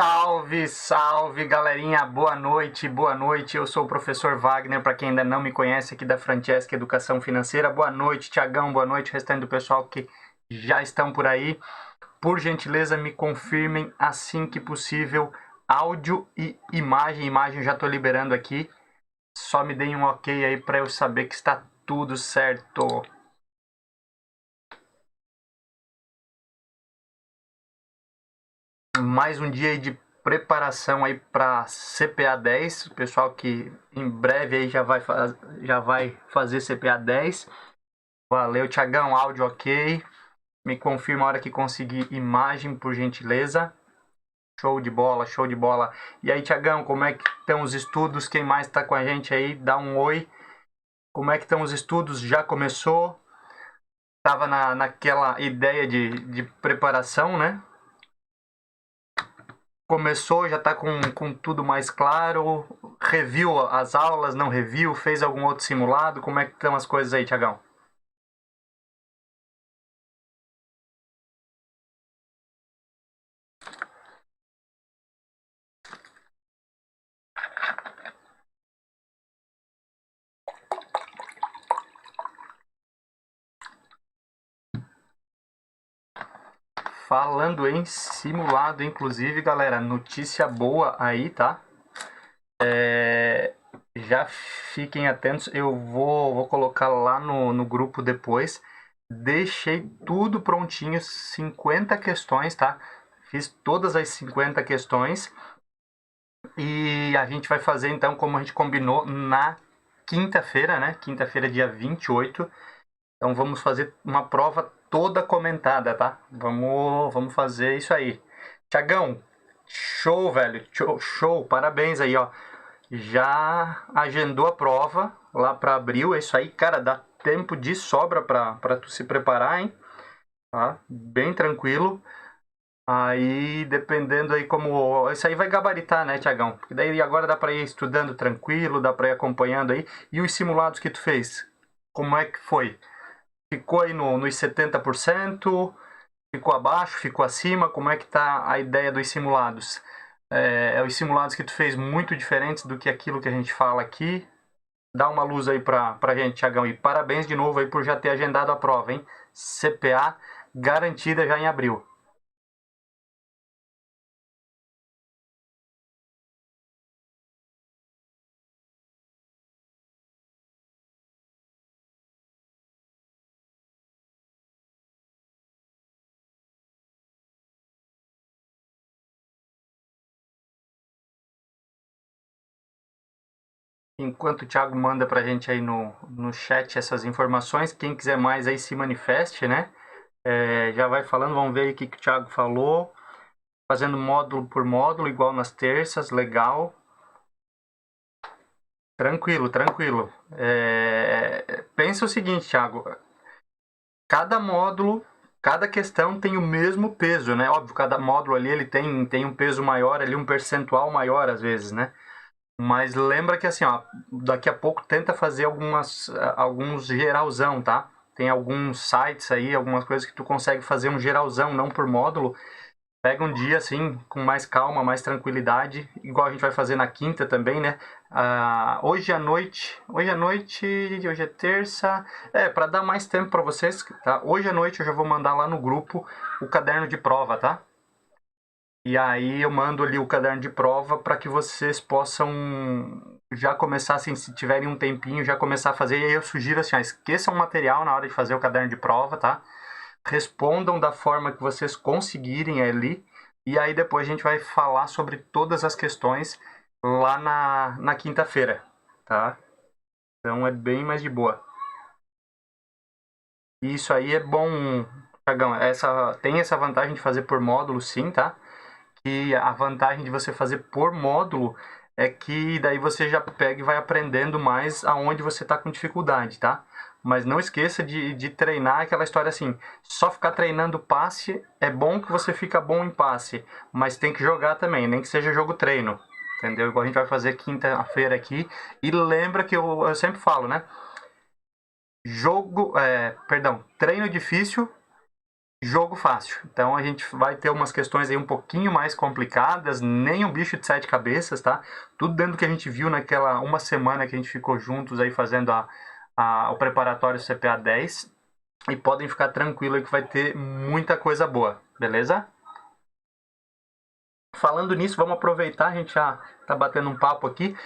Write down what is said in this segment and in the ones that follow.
Salve, salve, galerinha. Boa noite, boa noite. Eu sou o professor Wagner, para quem ainda não me conhece aqui da Francesca Educação Financeira. Boa noite, Tiagão, boa noite, restante do pessoal que já estão por aí. Por gentileza, me confirmem assim que possível áudio e imagem. Imagem eu já estou liberando aqui. Só me deem um ok aí para eu saber que está tudo certo. Mais um dia aí de preparação aí para CPA 10, o pessoal que em breve aí já vai fazer CPA 10. Valeu, Tiagão, áudio ok. Me confirma a hora que conseguir imagem, por gentileza. Show de bola, show de bola. E aí, Tiagão, como é que estão os estudos? Quem mais está com a gente aí? Dá um oi. Como é que estão os estudos? Já começou? Tava naquela ideia de preparação, né? Começou, já está com tudo mais claro? Reviu as aulas, não reviu? Fez algum outro simulado? Como é que estão as coisas aí, Tiagão? Falando em simulado, inclusive, galera, notícia boa aí, tá? Já fiquem atentos, eu vou colocar lá no grupo depois. Deixei tudo prontinho, 50 questões, tá? Fiz todas as 50 questões e a gente vai fazer então como a gente combinou na quinta-feira, né? Quinta-feira, dia 28. Então vamos fazer uma prova toda comentada, tá? Vamos fazer isso aí. Tiagão, show, velho. Show, show, parabéns aí, ó. Já agendou a prova lá para abril, é isso aí, cara, dá tempo de sobra para tu se preparar, hein? Tá? Bem tranquilo. Aí, dependendo aí como... Isso aí vai gabaritar, né, Tiagão? Porque daí agora dá para ir estudando tranquilo, dá para ir acompanhando aí. E os simulados que tu fez? Como é que foi? Ficou aí nos 70%? Ficou abaixo? Ficou acima? Como é que tá a ideia dos simulados? Os simulados que tu fez muito diferentes do que aquilo que a gente fala aqui. Dá uma luz aí pra gente, Thiagão. E parabéns de novo aí por já ter agendado a prova, hein? CPA garantida já em abril. Enquanto o Thiago manda pra gente aí no chat essas informações, quem quiser mais aí se manifeste, né? Já vai falando, vamos ver aí o que o Thiago falou. Fazendo módulo por módulo, igual nas terças, legal. Tranquilo, tranquilo. Pensa o seguinte, Thiago. Cada módulo, cada questão tem o mesmo peso, né? Óbvio, cada módulo ali ele tem um peso maior, ali um percentual maior às vezes, né? Mas lembra que assim, ó, daqui a pouco tenta fazer alguns geralzão, tá? Tem alguns sites aí, algumas coisas que tu consegue fazer um geralzão, não por módulo. Pega um dia assim, com mais calma, mais tranquilidade, igual a gente vai fazer na quinta também, né? Hoje é terça, para dar mais tempo para vocês, tá? Hoje à noite eu já vou mandar lá no grupo o caderno de prova, tá? E aí eu mando ali o caderno de prova para que vocês possam já começar, assim, se tiverem um tempinho, já começar a fazer. E aí eu sugiro assim, esqueçam o material na hora de fazer o caderno de prova, tá? Respondam da forma que vocês conseguirem ali. E aí depois a gente vai falar sobre todas as questões lá na quinta-feira, tá? Então é bem mais de boa. E isso aí é bom, Thiagão. Tem essa vantagem de fazer por módulo, sim, tá? E a vantagem de você fazer por módulo é que daí você já pega e vai aprendendo mais aonde você está com dificuldade, tá? Mas não esqueça de treinar aquela história assim, só ficar treinando passe, é bom que você fica bom em passe, mas tem que jogar também, nem que seja jogo treino, entendeu? Igual a gente vai fazer quinta-feira aqui, e lembra que eu sempre falo, né? Treino difícil jogo fácil. Então a gente vai ter umas questões aí um pouquinho mais complicadas, nem um bicho de sete cabeças, tá? Tudo dentro do que a gente viu naquela uma semana que a gente ficou juntos aí fazendo o preparatório CPA 10. E podem ficar tranquilos aí que vai ter muita coisa boa, beleza? Falando nisso, vamos aproveitar, a gente já tá batendo um papo aqui.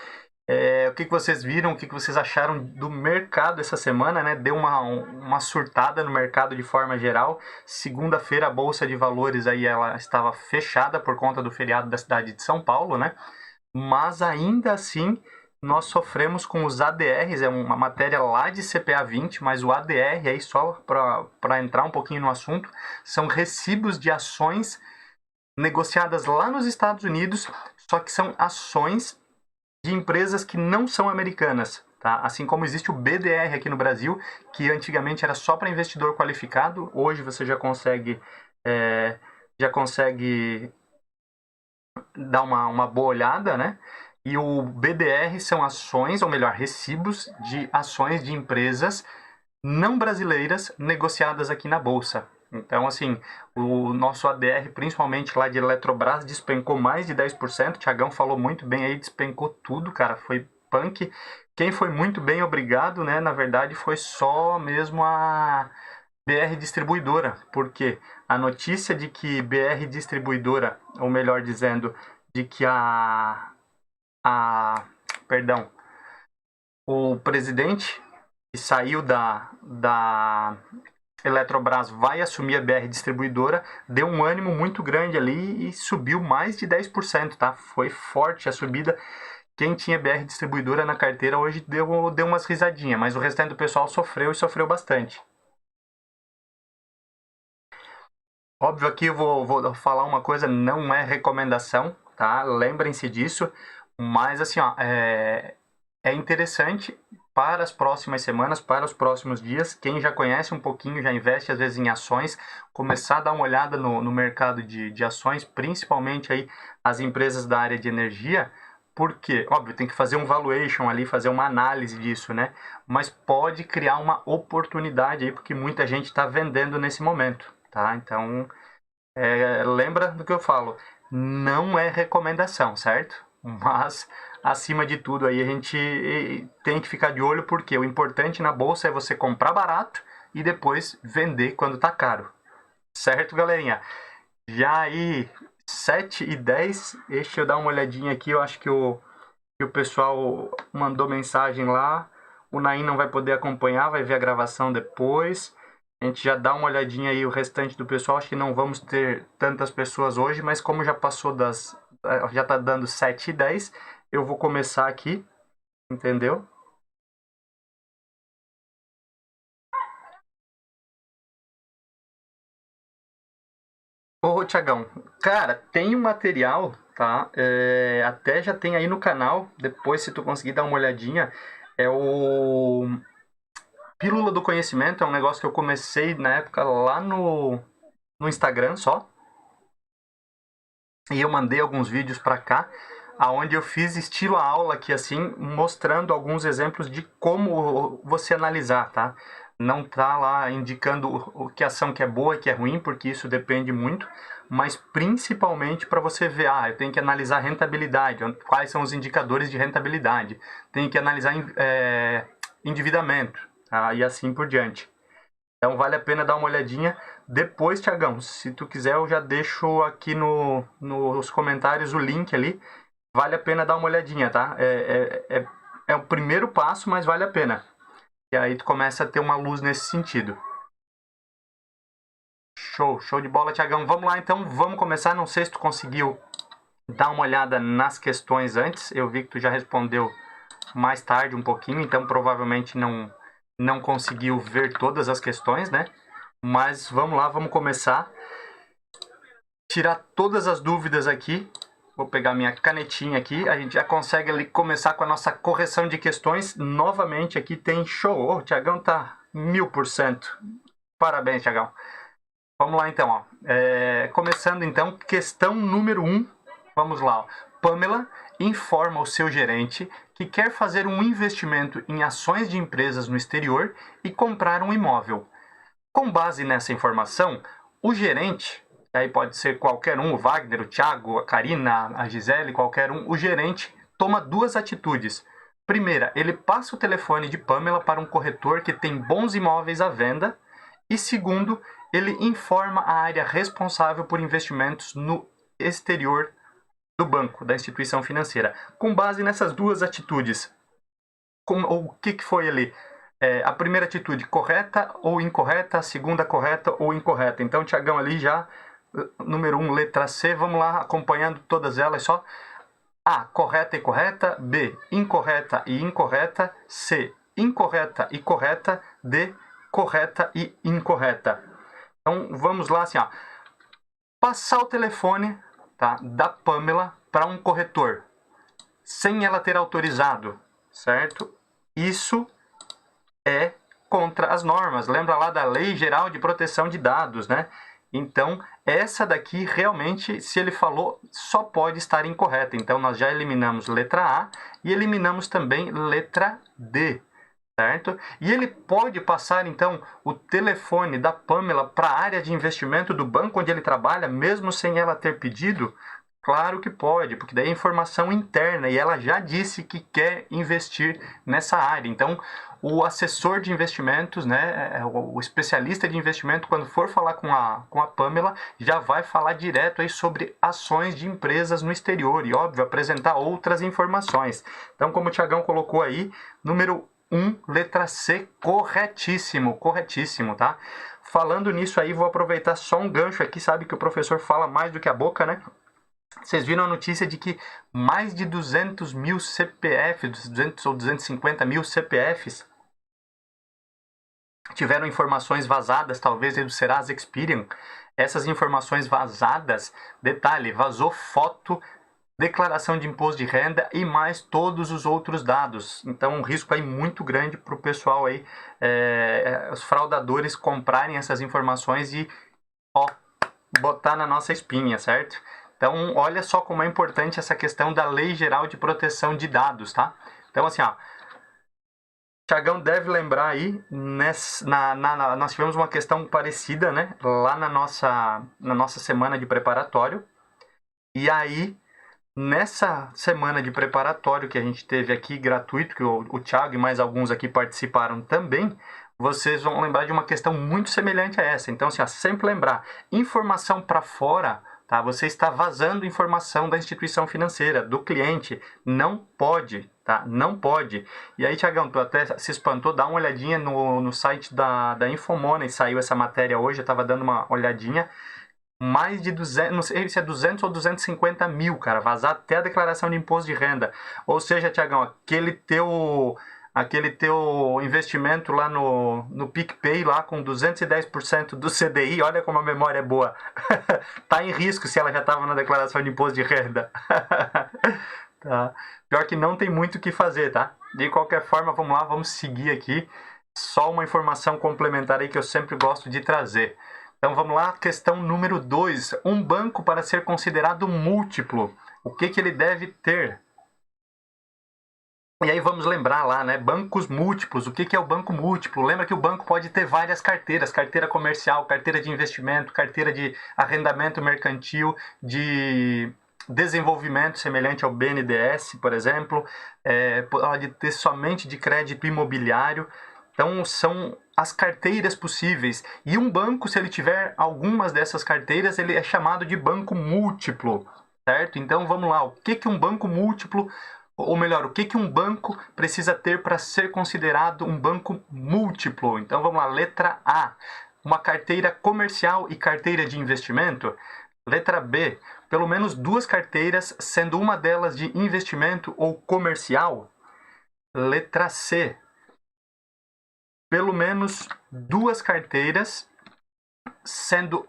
O que vocês viram, o que vocês acharam do mercado essa semana, né? Deu uma surtada no mercado de forma geral. Segunda-feira a Bolsa de Valores aí ela estava fechada por conta do feriado da cidade de São Paulo, né? Mas ainda assim nós sofremos com os ADRs, é uma matéria lá de CPA 20, mas o ADR, aí só para entrar um pouquinho no assunto, são recibos de ações negociadas lá nos Estados Unidos, só que são ações de empresas que não são americanas, tá? Assim como existe o BDR aqui no Brasil, que antigamente era só para investidor qualificado, hoje você já consegue dar uma boa olhada, né? E o BDR são ações, ou melhor, recibos de ações de empresas não brasileiras negociadas aqui na Bolsa. Então, assim, o nosso ADR, principalmente lá de Eletrobras, despencou mais de 10%. O Thiagão falou muito bem aí, despencou tudo, cara, foi punk. Quem foi muito bem, obrigado, né? Na verdade, foi só mesmo a BR Distribuidora, porque a notícia de que BR Distribuidora, ou melhor dizendo, de que a perdão, o presidente que saiu da Eletrobras vai assumir a BR Distribuidora, deu um ânimo muito grande ali e subiu mais de 10%, tá? Foi forte a subida. Quem tinha BR Distribuidora na carteira hoje deu umas risadinhas, mas o restante do pessoal sofreu e sofreu bastante. Óbvio aqui eu vou falar uma coisa, não é recomendação, tá? Lembrem-se disso, mas assim, ó, é interessante para as próximas semanas, para os próximos dias, quem já conhece um pouquinho, já investe às vezes em ações, começar a dar uma olhada no mercado de ações, principalmente aí as empresas da área de energia, porque, óbvio, tem que fazer um valuation ali, fazer uma análise disso, né? Mas pode criar uma oportunidade aí, porque muita gente está vendendo nesse momento, tá? Então, lembra do que eu falo, não é recomendação, certo? Mas, acima de tudo, aí a gente tem que ficar de olho, porque o importante na bolsa é você comprar barato e depois vender quando tá caro. Certo, galerinha? Já aí, 7h10, deixa eu dar uma olhadinha aqui, eu acho que o pessoal mandou mensagem lá, o Nain não vai poder acompanhar, vai ver a gravação depois. A gente já dá uma olhadinha aí o restante do pessoal. Acho que não vamos ter tantas pessoas hoje, mas como já passou já tá dando 7h10, eu vou começar aqui, entendeu? Ô, Tiagão, cara, tem um material, tá? Até já tem aí no canal, depois se tu conseguir dar uma olhadinha, é o Pílula do Conhecimento, é um negócio que eu comecei na época lá no Instagram só. E eu mandei alguns vídeos para cá, aonde eu fiz estilo aula aqui assim, mostrando alguns exemplos de como você analisar, tá? Não tá lá indicando o que ação que é boa e que é ruim, porque isso depende muito, mas principalmente para você ver, eu tenho que analisar rentabilidade, quais são os indicadores de rentabilidade, tenho que analisar endividamento, tá? E assim por diante. Então vale a pena dar uma olhadinha. Depois, Tiagão, se tu quiser, eu já deixo aqui nos comentários o link ali. Vale a pena dar uma olhadinha, tá? É o primeiro passo, mas vale a pena. E aí tu começa a ter uma luz nesse sentido. Show de bola, Tiagão. Vamos lá então, vamos começar. Não sei se tu conseguiu dar uma olhada nas questões antes. Eu vi que tu já respondeu mais tarde um pouquinho, então provavelmente não conseguiu ver todas as questões, né? Mas vamos lá, vamos começar. Tirar todas as dúvidas aqui. Vou pegar minha canetinha aqui. A gente já consegue ali começar com a nossa correção de questões. Novamente aqui tem show. O Tiagão tá 1000%. Parabéns, Tiagão. Vamos lá então. Ó. Começando então, questão número 1. Vamos lá. Ó. Pamela informa o seu gerente que quer fazer um investimento em ações de empresas no exterior e comprar um imóvel. Com base nessa informação, O gerente, aí pode ser qualquer um, o Wagner, o Thiago, a Karina, a Gisele, qualquer um, o gerente toma duas atitudes. Primeira, ele passa o telefone de Pamela para um corretor que tem bons imóveis à venda. E segundo, ele informa a área responsável por investimentos no exterior do banco, da instituição financeira. Com base nessas duas atitudes, o que foi ali? A primeira atitude, correta ou incorreta? A segunda, correta ou incorreta? Então, Tiagão, ali já, número 1, letra C, vamos lá acompanhando todas elas só. A, correta e correta. B, incorreta e incorreta. C, incorreta e correta. D, correta e incorreta. Então, vamos lá assim, ó. Passar o telefone, tá, da Pamela para um corretor, sem ela ter autorizado, certo? Isso é contra as normas. Lembra lá da Lei Geral de Proteção de Dados, né? Então, essa daqui realmente, se ele falou, só pode estar incorreta. Então, nós já eliminamos letra A e eliminamos também letra D, certo? E ele pode passar, então, o telefone da Pamela para a área de investimento do banco onde ele trabalha, mesmo sem ela ter pedido? Claro que pode, porque daí é informação interna e ela já disse que quer investir nessa área. Então, o assessor de investimentos, né, o especialista de investimento, quando for falar com a Pamela, já vai falar direto aí sobre ações de empresas no exterior e, óbvio, apresentar outras informações. Então, como o Thiagão colocou aí, número 1, letra C, corretíssimo, corretíssimo, tá? Falando nisso aí, vou aproveitar só um gancho aqui, sabe que o professor fala mais do que a boca, né? Vocês viram a notícia de que mais de 200 mil CPFs, 200 ou 250 mil CPFs, tiveram informações vazadas, talvez do Serasa Experian. Essas informações vazadas, detalhe, vazou foto, declaração de imposto de renda e mais todos os outros dados. Então, um risco aí muito grande para o pessoal aí, os fraudadores comprarem essas informações e botar na nossa espinha, certo? Então, olha só como é importante essa questão da Lei Geral de Proteção de Dados, tá? Então, assim, ó, Thiagão deve lembrar aí, nós tivemos uma questão parecida, né? Lá na nossa semana de preparatório. E aí, nessa semana de preparatório que a gente teve aqui, gratuito, que o Thiago e mais alguns aqui participaram também, vocês vão lembrar de uma questão muito semelhante a essa. Então, assim, ó, sempre lembrar, informação para fora, tá? Você está vazando informação da instituição financeira, do cliente. Não pode, tá? Não pode. E aí, Thiagão, tu até se espantou, dá uma olhadinha no site da Infomoney, saiu essa matéria hoje, eu estava dando uma olhadinha. Mais de 200, não sei se é 200 ou 250 mil, cara, vazar até a declaração de imposto de renda. Ou seja, Thiagão, aquele teu investimento lá no PicPay, lá com 210% do CDI, olha como a memória é boa. Tá em risco se ela já estava na declaração de imposto de renda. Tá. Pior que não tem muito o que fazer, tá? De qualquer forma, vamos lá, vamos seguir aqui. Só uma informação complementar aí que eu sempre gosto de trazer. Então vamos lá, questão número 2. Um banco, para ser considerado múltiplo, o que ele deve ter? E aí vamos lembrar lá, né? Bancos múltiplos. O que é o banco múltiplo? Lembra que o banco pode ter várias carteiras: carteira comercial, carteira de investimento, carteira de arrendamento mercantil, de desenvolvimento semelhante ao BNDES, por exemplo. Pode ter somente de crédito imobiliário. Então, são as carteiras possíveis. E um banco, se ele tiver algumas dessas carteiras, ele é chamado de banco múltiplo, certo? Então, vamos lá. O que um banco múltiplo, ou melhor, o que um banco precisa ter para ser considerado um banco múltiplo? Então, vamos lá. Letra A, uma carteira comercial e carteira de investimento. Letra B, pelo menos duas carteiras, sendo uma delas de investimento ou comercial. Letra C, pelo menos duas carteiras, sendo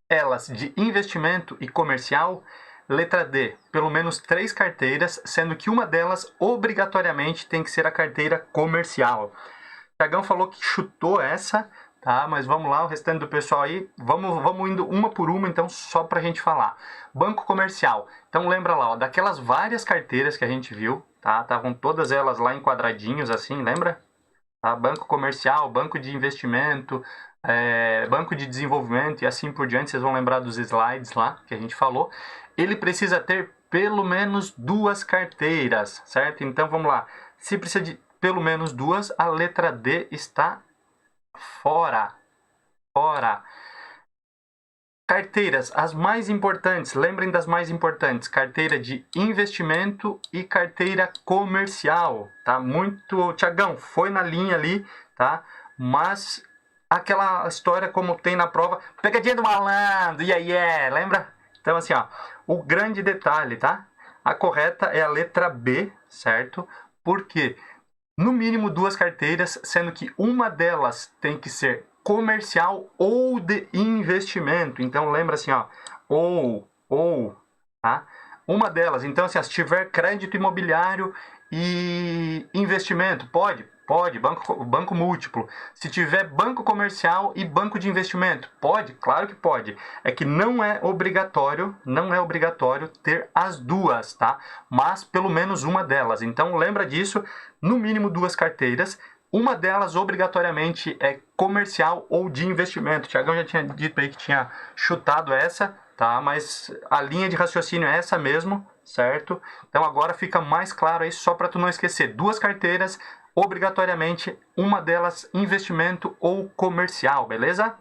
elas de investimento e comercial. Letra D, pelo menos três carteiras, sendo que uma delas obrigatoriamente tem que ser a carteira comercial. O Thiagão falou que chutou essa, tá? Mas vamos lá, o restante do pessoal aí, vamos indo uma por uma, então, só pra gente falar. Banco comercial. Então lembra lá, ó, daquelas várias carteiras que a gente viu, tá? Estavam todas elas lá em quadradinhos assim, lembra? Tá? Banco comercial, banco de investimento, Banco de Desenvolvimento e assim por diante, vocês vão lembrar dos slides lá que a gente falou, ele precisa ter pelo menos 2 carteiras, certo? Então vamos lá, se precisa de pelo menos 2, a letra D está fora. Carteiras, as mais importantes, lembrem das mais importantes, carteira de investimento e carteira comercial, tá? Muito, Tiagão, foi na linha ali, tá? Mas aquela história como tem na prova, pegadinha do malandro, lembra? Então assim, ó, o grande detalhe, tá? A correta é a letra B, certo? Porque no mínimo 2 carteiras, sendo que uma delas tem que ser comercial ou de investimento. Então lembra assim, ó, tá? Uma delas. Então assim, se tiver crédito imobiliário e investimento, pode, banco múltiplo. Se tiver banco comercial e banco de investimento, pode, claro que pode. É que não é obrigatório ter as duas, tá? Mas pelo menos uma delas. Então lembra disso, no mínimo 2 carteiras. Uma delas, obrigatoriamente, é comercial ou de investimento. O Thiagão já tinha dito aí que tinha chutado essa, tá? Mas a linha de raciocínio é essa mesmo, certo? Então agora fica mais claro aí, só para tu não esquecer. 2 carteiras, obrigatoriamente, uma delas investimento ou comercial, beleza?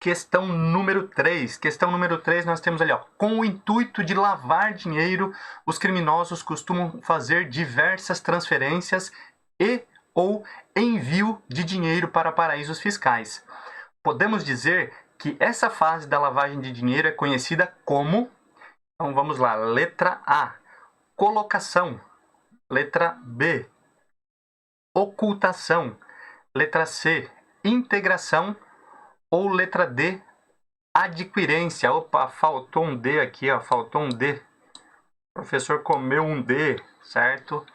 Questão número 3. Questão número 3, nós temos ali, ó. Com o intuito de lavar dinheiro, os criminosos costumam fazer diversas transferências e ou envio de dinheiro para paraísos fiscais. Podemos dizer que essa fase da lavagem de dinheiro é conhecida como... Então vamos lá. Letra A, colocação. Letra B, ocultação. Letra C, integração. Ou letra D, adquirência. Opa, faltou um D aqui, ó, faltou um D. O professor comeu um D, certo?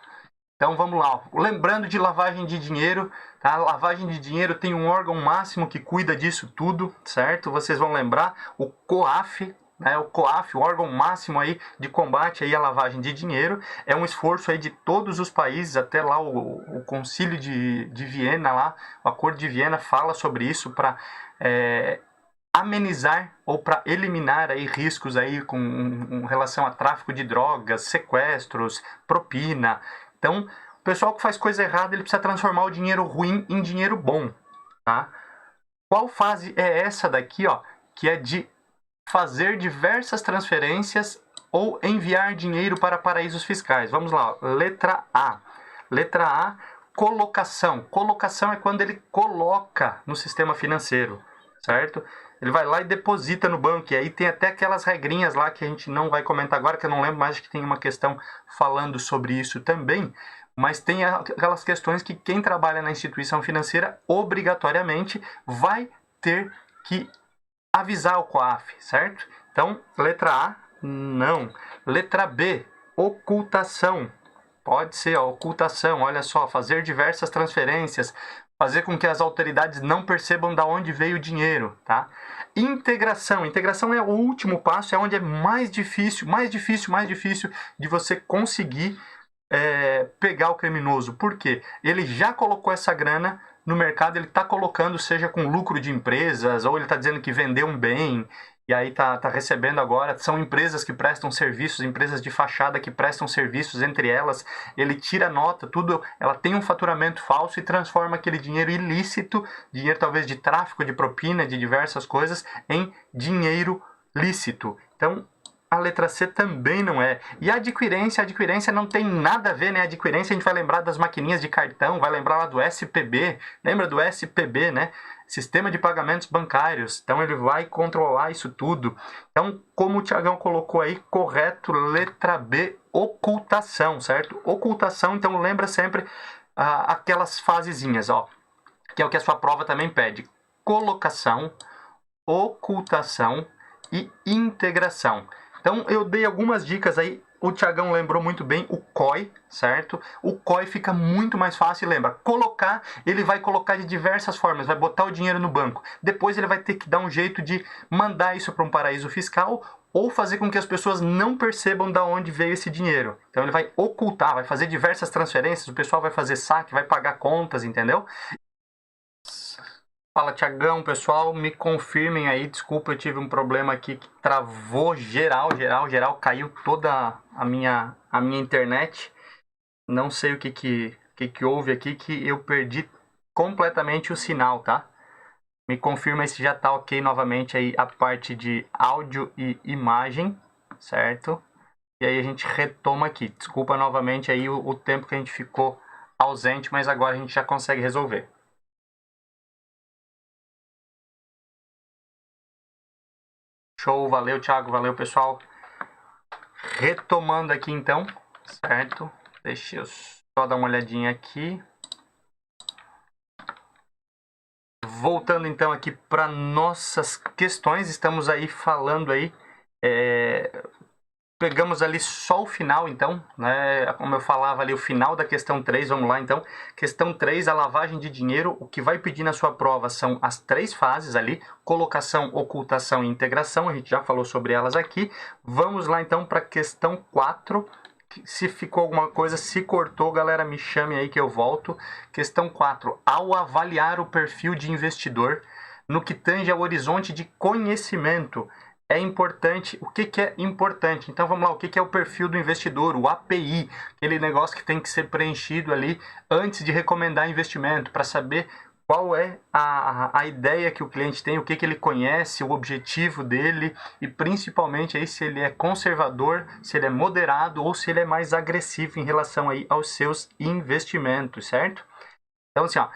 Então vamos lá. Ó. Lembrando de lavagem de dinheiro, tá? A lavagem de dinheiro tem um órgão máximo que cuida disso tudo, certo? Vocês vão lembrar, o COAF, né? O COAF, o órgão máximo aí de combate aí à lavagem de dinheiro, é um esforço aí de todos os países, até lá o Concílio de Viena, lá, o Acordo de Viena fala sobre isso para amenizar ou para eliminar aí riscos aí com relação a tráfico de drogas, sequestros, propina. Então, o pessoal que faz coisa errada, ele precisa transformar o dinheiro ruim em dinheiro bom, tá? Qual fase é essa daqui, ó, que é de fazer diversas transferências ou enviar dinheiro para paraísos fiscais? Vamos lá, ó. Letra A. Letra A, colocação. Colocação é quando ele coloca no sistema financeiro, certo? Ele vai lá e deposita no banco, e aí tem até aquelas regrinhas lá que a gente não vai comentar agora, que eu não lembro mais, que tem uma questão falando sobre isso também, mas tem aquelas questões que quem trabalha na instituição financeira obrigatoriamente vai ter que avisar o COAF, certo? Então, letra A, não. Letra B, ocultação. Pode ser, ó, ocultação, olha só, fazer diversas transferências, fazer com que as autoridades não percebam de onde veio o dinheiro, tá? Integração. Integração é o último passo, é onde é mais difícil de você conseguir pegar o criminoso. Por quê? Ele já colocou essa grana no mercado, ele está colocando, seja com lucro de empresas, ou ele está dizendo que vendeu um bem, e aí tá recebendo agora, são empresas que prestam serviços, empresas de fachada que prestam serviços, entre elas, ele tira nota, tudo, ela tem um faturamento falso e transforma aquele dinheiro ilícito, dinheiro talvez de tráfico, de propina, de diversas coisas, em dinheiro lícito. Então, a letra C também não é. E a adquirência não tem nada a ver, né? A adquirência a gente vai lembrar das maquininhas de cartão, vai lembrar lá do SPB, lembra do SPB, né? Sistema de pagamentos bancários. Então ele vai controlar isso tudo. Então, como o Thiagão colocou aí, correto, letra B, ocultação, certo? Ocultação, então lembra sempre aquelas fasezinhas, ó, que é o que a sua prova também pede. Colocação, ocultação e integração. Então eu dei algumas dicas aí, o Thiagão lembrou muito bem o COI, certo? O COI fica muito mais fácil, lembra? Colocar, ele vai colocar de diversas formas, vai botar o dinheiro no banco. Depois ele vai ter que dar um jeito de mandar isso para um paraíso fiscal ou fazer com que as pessoas não percebam de onde veio esse dinheiro. Então ele vai ocultar, vai fazer diversas transferências, o pessoal vai fazer saque, vai pagar contas, entendeu? Fala, Tiagão, pessoal, me confirmem aí, desculpa, eu tive um problema aqui que travou geral, caiu toda a minha internet. Não sei o que houve aqui, que eu perdi completamente o sinal, tá? Me confirma aí se já tá ok novamente aí a parte de áudio e imagem, certo? E aí a gente retoma aqui. Desculpa novamente aí o tempo que a gente ficou ausente, mas agora a gente já consegue resolver. Show, valeu, Thiago, valeu, pessoal. Retomando aqui então, certo? Deixa eu só dar uma olhadinha aqui. Voltando então aqui para nossas questões, estamos aí falando aí, pegamos ali só o final então, né? Como eu falava ali, o final da questão 3, vamos lá então. Questão 3, a lavagem de dinheiro, o que vai pedir na sua prova são as 3 fases ali, colocação, ocultação e integração, a gente já falou sobre elas aqui. Vamos lá então para a questão 4, se ficou alguma coisa, se cortou, galera, me chame aí que eu volto. Questão 4, ao avaliar o perfil de investidor, no que tange ao horizonte de conhecimento, é importante. O que é importante? Então vamos lá, o que é o perfil do investidor, o API, aquele negócio que tem que ser preenchido ali antes de recomendar investimento, para saber qual é a ideia que o cliente tem, o que ele conhece, o objetivo dele e principalmente aí se ele é conservador, se ele é moderado ou se ele é mais agressivo em relação aí aos seus investimentos, certo? Então assim, ó,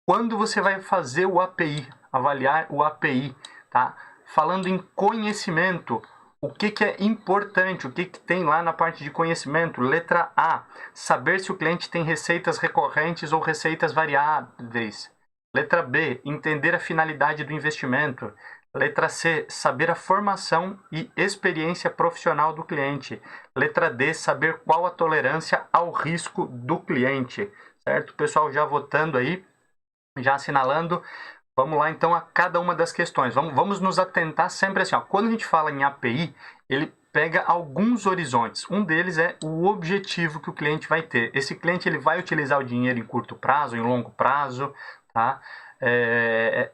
quando você vai fazer o API, avaliar o API, tá? Falando em conhecimento, o que é importante, o que tem lá na parte de conhecimento? Letra A, saber se o cliente tem receitas recorrentes ou receitas variáveis. Letra B, entender a finalidade do investimento. Letra C, saber a formação e experiência profissional do cliente. Letra D, saber qual a tolerância ao risco do cliente. Certo? Pessoal já votando aí, já assinalando. Vamos lá então a cada uma das questões. Vamos nos atentar sempre assim, ó. Quando a gente fala em API, ele pega alguns horizontes. Um deles é o objetivo que o cliente vai ter. Esse cliente ele vai utilizar o dinheiro em curto prazo, em longo prazo, tá?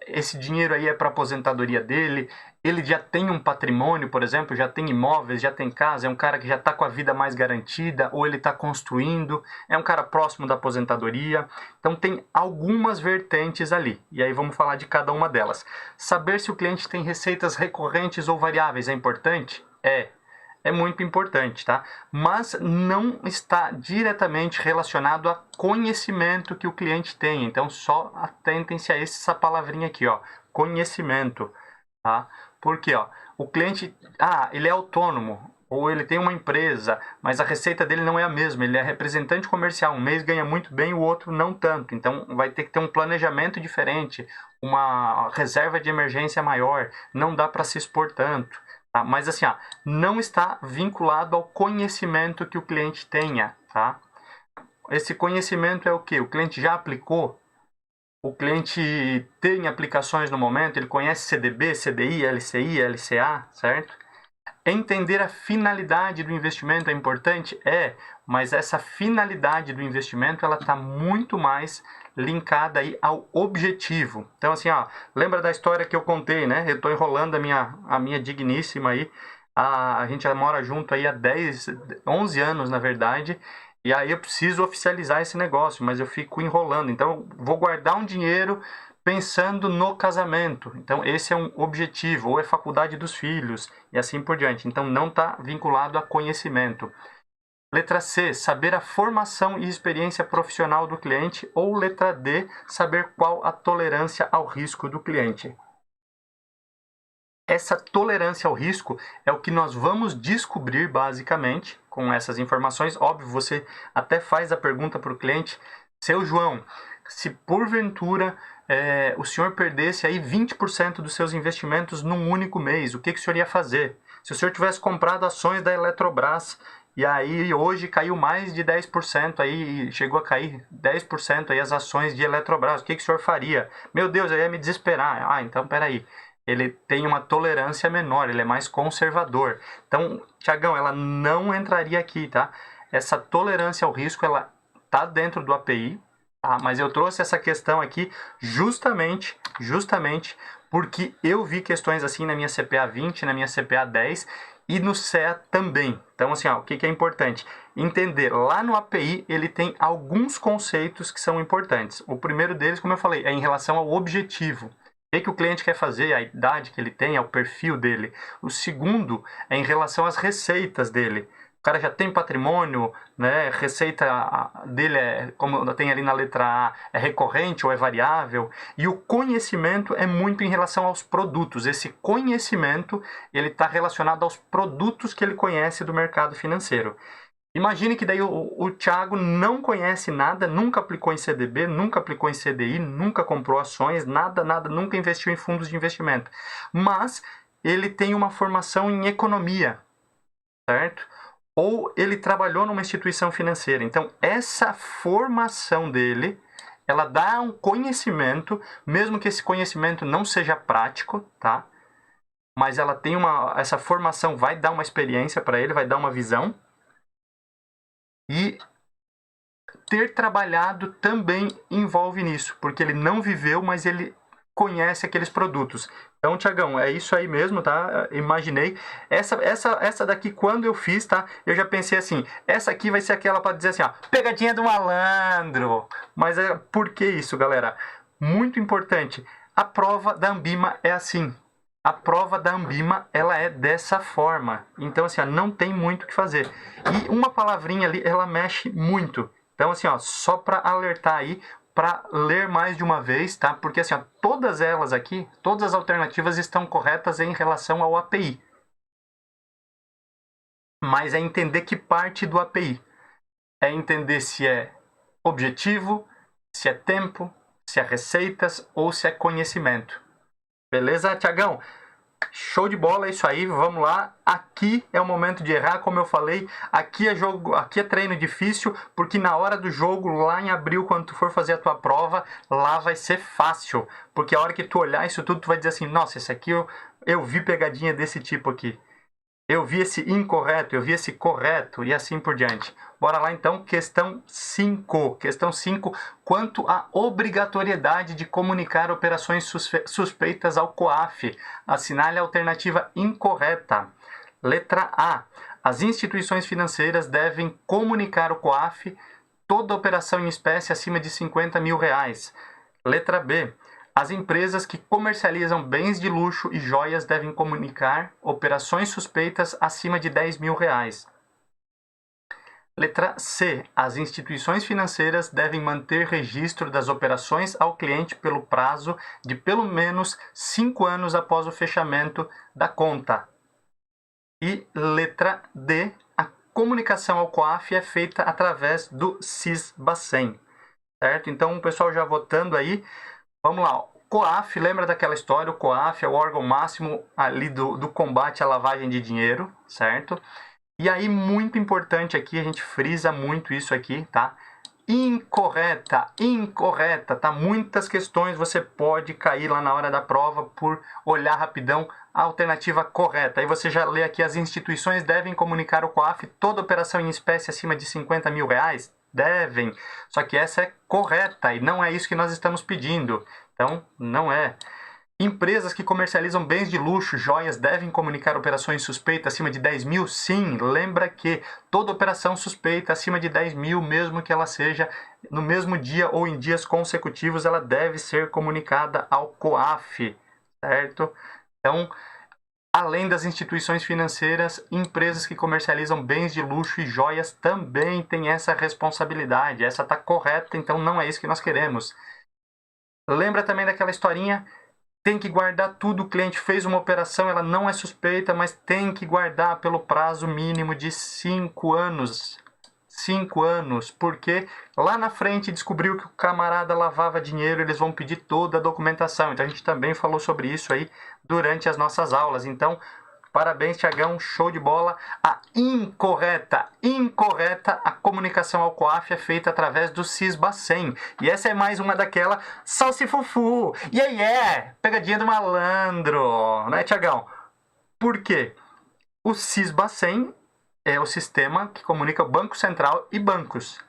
Esse dinheiro aí é para a aposentadoria dele, ele já tem um patrimônio, por exemplo, já tem imóveis, já tem casa, é um cara que já está com a vida mais garantida, ou ele está construindo, é um cara próximo da aposentadoria. Então tem algumas vertentes ali, e aí vamos falar de cada uma delas. Saber se o cliente tem receitas recorrentes ou variáveis é importante? É muito importante, tá? Mas não está diretamente relacionado a conhecimento que o cliente tem. Então, só atentem-se a essa palavrinha aqui, ó, conhecimento, tá? Porque, ó, o cliente, ele é autônomo, ou ele tem uma empresa, mas a receita dele não é a mesma, ele é representante comercial, um mês ganha muito bem, o outro não tanto. Então, vai ter que ter um planejamento diferente, uma reserva de emergência maior, não dá para se expor tanto. Tá? Mas assim, ó, não está vinculado ao conhecimento que o cliente tenha, tá? Esse conhecimento é o que? O cliente já aplicou? O cliente tem aplicações no momento? Ele conhece CDB, CDI, LCI, LCA, certo? Entender a finalidade do investimento é importante? Mas essa finalidade do investimento ela está muito mais linkada aí ao objetivo. Então assim, ó, lembra da história que eu contei, né? Eu estou enrolando a minha digníssima aí. A gente já mora junto aí há 11 anos, na verdade. E aí eu preciso oficializar esse negócio, mas eu fico enrolando. Então eu vou guardar um dinheiro pensando no casamento. Então esse é um objetivo, ou é faculdade dos filhos, e assim por diante. Então não está vinculado a conhecimento. Letra C, saber a formação e experiência profissional do cliente. Ou letra D, saber qual a tolerância ao risco do cliente. Essa tolerância ao risco é o que nós vamos descobrir basicamente com essas informações. Óbvio, você até faz a pergunta para o cliente: seu João, se porventura o senhor perdesse aí 20% dos seus investimentos num único mês, o que o senhor ia fazer? Se o senhor tivesse comprado ações da Eletrobras e aí hoje caiu mais de 10%, aí chegou a cair 10% aí as ações de Eletrobras, o que o senhor faria? Meu Deus, eu ia me desesperar. Então peraí. Ele tem uma tolerância menor, ele é mais conservador. Então, Tiagão, ela não entraria aqui, tá? Essa tolerância ao risco, ela tá dentro do API, tá? Mas eu trouxe essa questão aqui justamente porque eu vi questões assim na minha CPA 20, na minha CPA 10 e no CEA também. Então, assim, ó, o que é importante? Entender, lá no API ele tem alguns conceitos que são importantes. O primeiro deles, como eu falei, é em relação ao objetivo. O que o cliente quer fazer, a idade que ele tem, é o perfil dele. O segundo é em relação às receitas dele. O cara já tem patrimônio, né? Receita dele é, como tem ali na letra A, é recorrente ou é variável. E o conhecimento é muito em relação aos produtos. Esse conhecimento ele está relacionado aos produtos que ele conhece do mercado financeiro. Imagine que daí o Thiago não conhece nada, nunca aplicou em CDB, nunca aplicou em CDI, nunca comprou ações, nada, nunca investiu em fundos de investimento. Mas ele tem uma formação em economia, certo? Ou ele trabalhou numa instituição financeira. Então, essa formação dele, ela dá um conhecimento, mesmo que esse conhecimento não seja prático, tá? Mas ela tem essa formação vai dar uma experiência para ele, vai dar uma visão. E ter trabalhado também envolve nisso, porque ele não viveu, mas ele conhece aqueles produtos. Então, Tiagão, é isso aí mesmo, tá? Imaginei. Essa daqui, quando eu fiz, tá? Eu já pensei assim, essa aqui vai ser aquela para dizer assim, ó, pegadinha do malandro. Mas por que isso, galera? Muito importante. A prova da Ambima é assim. A prova da Ambima, ela é dessa forma. Então, assim, ó, não tem muito o que fazer. E uma palavrinha ali, ela mexe muito. Então, assim, ó, só para alertar aí, para ler mais de uma vez, tá? Porque, assim, ó, todas elas aqui, todas as alternativas estão corretas em relação ao API. Mas é entender que parte do API. É entender se é objetivo, se é tempo, se é receitas ou se é conhecimento. Beleza, Tiagão? Show de bola, é isso aí, vamos lá. Aqui é o momento de errar, como eu falei. Aqui é jogo, aqui é treino difícil, porque na hora do jogo, lá em abril, quando tu for fazer a tua prova, lá vai ser fácil. Porque a hora que tu olhar isso tudo, tu vai dizer assim, nossa, esse aqui eu vi pegadinha desse tipo aqui. Eu vi esse incorreto, eu vi esse correto e assim por diante. Bora lá então, questão 5. Questão 5, quanto à obrigatoriedade de comunicar operações suspeitas ao COAF. Assinale a alternativa incorreta. Letra A. As instituições financeiras devem comunicar ao COAF toda operação em espécie acima de R$ 50 mil. Letra B. As empresas que comercializam bens de luxo e joias devem comunicar operações suspeitas acima de R$ 10 mil. Letra C. As instituições financeiras devem manter registro das operações ao cliente pelo prazo de pelo menos 5 anos após o fechamento da conta. E letra D. A comunicação ao COAF é feita através do SIS-Bacen. Certo? Então, o pessoal já votando aí. Vamos lá, COAF, lembra daquela história? O COAF é o órgão máximo ali do combate à lavagem de dinheiro, certo? E aí, muito importante aqui, a gente frisa muito isso aqui, tá? Incorreta, tá? Muitas questões você pode cair lá na hora da prova por olhar rapidão a alternativa correta. Aí você já lê aqui, as instituições devem comunicar ao COAF toda operação em espécie acima de R$ 50 mil. Devem, só que essa é correta e não é isso que nós estamos pedindo. Então, não é. Empresas que comercializam bens de luxo, joias, devem comunicar operações suspeitas acima de 10 mil? Sim, lembra que toda operação suspeita acima de 10 mil, mesmo que ela seja no mesmo dia ou em dias consecutivos, ela deve ser comunicada ao COAF, certo? Então, além das instituições financeiras, empresas que comercializam bens de luxo e joias também têm essa responsabilidade. Essa está correta, então não é isso que nós queremos. Lembra também daquela historinha? Tem que guardar tudo. O cliente fez uma operação, ela não é suspeita, mas tem que guardar pelo prazo mínimo de 5 anos. 5 anos, porque lá na frente descobriu que o camarada lavava dinheiro, eles vão pedir toda a documentação. Então a gente também falou sobre isso aí durante as nossas aulas. Então, parabéns, Tiagão, show de bola. A incorreta, a comunicação ao COAF é feita através do SIS-Bacen. E essa é mais uma daquela salsifufu. E aí pegadinha do malandro, né, Tiagão? Por quê? O SIS-Bacen é o sistema que comunica o Banco Central e bancos.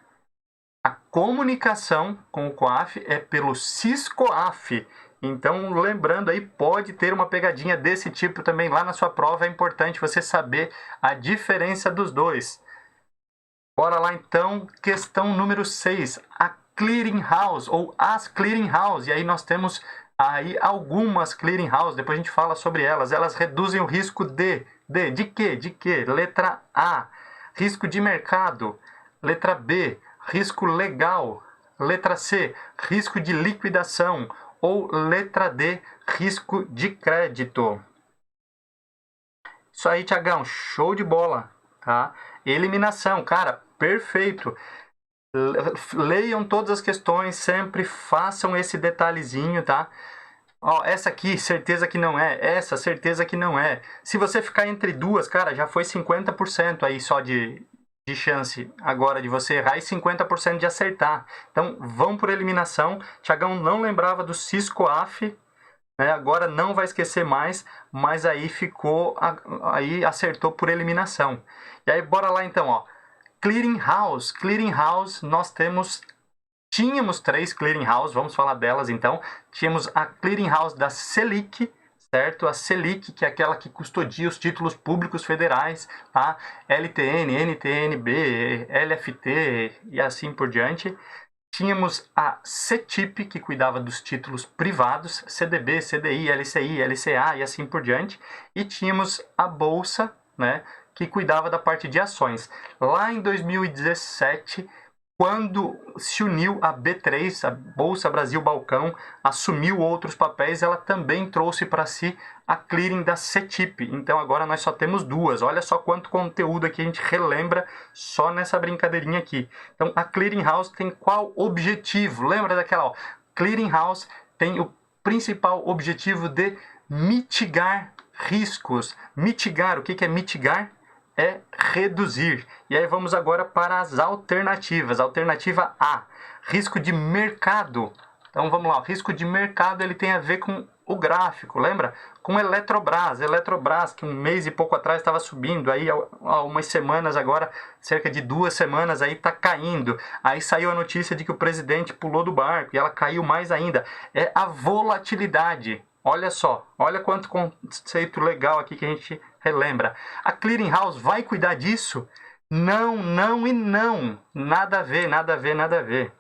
A comunicação com o COAF é pelo SISCOAF. Então, lembrando aí, pode ter uma pegadinha desse tipo também lá na sua prova. É importante você saber a diferença dos dois. Bora lá então, questão número 6. A clearing house ou as clearing house. E aí nós temos aí algumas clearing house, depois a gente fala sobre elas. Elas reduzem o risco de quê? De quê? Letra A, risco de mercado. Letra B, risco legal. Letra C, risco de liquidação. Ou letra D, risco de crédito. Isso aí, Tiagão, show de bola, tá? Eliminação, cara, perfeito. Leiam todas as questões, sempre façam esse detalhezinho, tá? Ó, essa aqui, certeza que não é. Essa, certeza que não é. Se você ficar entre duas, cara, já foi 50% aí só de chance agora de você errar e 50% de acertar. Então, vão por eliminação. Tiagão não lembrava do SISCOAF, né? Agora não vai esquecer mais, mas aí aí acertou por eliminação. E aí, bora lá então, ó. Clearing house. Clearing house, nós tínhamos 3 clearing house, vamos falar delas então. Tínhamos a clearing house da Selic, certo? A Selic, que é aquela que custodia os títulos públicos federais, tá? LTN, NTNB, LFT e assim por diante. Tínhamos a CETIP, que cuidava dos títulos privados, CDB, CDI, LCI, LCA e assim por diante. E tínhamos a Bolsa, né, que cuidava da parte de ações. Lá em 2017, quando se uniu a B3, a Bolsa Brasil Balcão, assumiu outros papéis, ela também trouxe para si a clearing da CETIP. Então agora nós só temos 2. Olha só quanto conteúdo aqui a gente relembra só nessa brincadeirinha aqui. Então a clearing house tem qual objetivo? Lembra daquela, ó, clearing house tem o principal objetivo de mitigar riscos. Mitigar, o que é mitigar? É reduzir. E aí vamos agora para as alternativas. Alternativa A, risco de mercado. Então vamos lá, o risco de mercado ele tem a ver com o gráfico, lembra? Com Eletrobras. Eletrobras, que um mês e pouco atrás estava subindo, aí há umas semanas agora, cerca de 2 semanas, aí está caindo. Aí saiu a notícia de que o presidente pulou do barco e ela caiu mais ainda. É a volatilidade. Olha só, olha quanto conceito legal aqui que a gente relembra. A clearing house vai cuidar disso? Não, não e não. Nada a ver, nada a ver, nada a ver.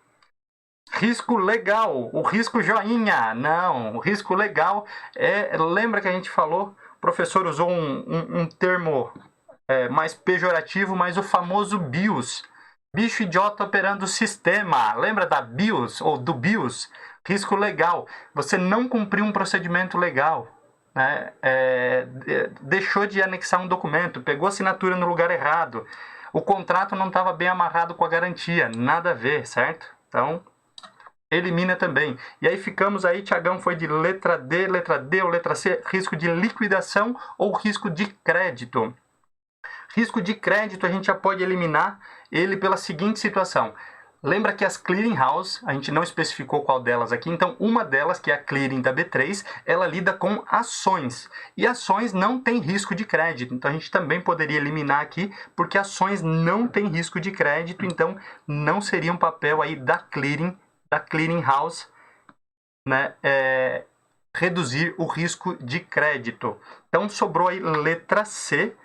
Risco legal, o risco joinha. Não, o risco legal lembra que a gente falou, o professor usou um termo mais pejorativo, mas o famoso BIOS. Bicho idiota operando o sistema. Lembra da BIOS ou do BIOS? Risco legal. Você não cumpriu um procedimento legal, né? Deixou de anexar um documento, pegou a assinatura no lugar errado. O contrato não estava bem amarrado com a garantia. Nada a ver, certo? Então, elimina também. E aí ficamos aí, Tiagão foi de letra D ou letra C, risco de liquidação ou risco de crédito. Risco de crédito a gente já pode eliminar ele pela seguinte situação. Lembra que as clearing house, a gente não especificou qual delas aqui, então uma delas, que é a clearing da B3, ela lida com ações. E ações não tem risco de crédito, então a gente também poderia eliminar aqui, porque ações não tem risco de crédito, então não seria um papel aí da clearing house, né, reduzir o risco de crédito. Então sobrou aí letra C,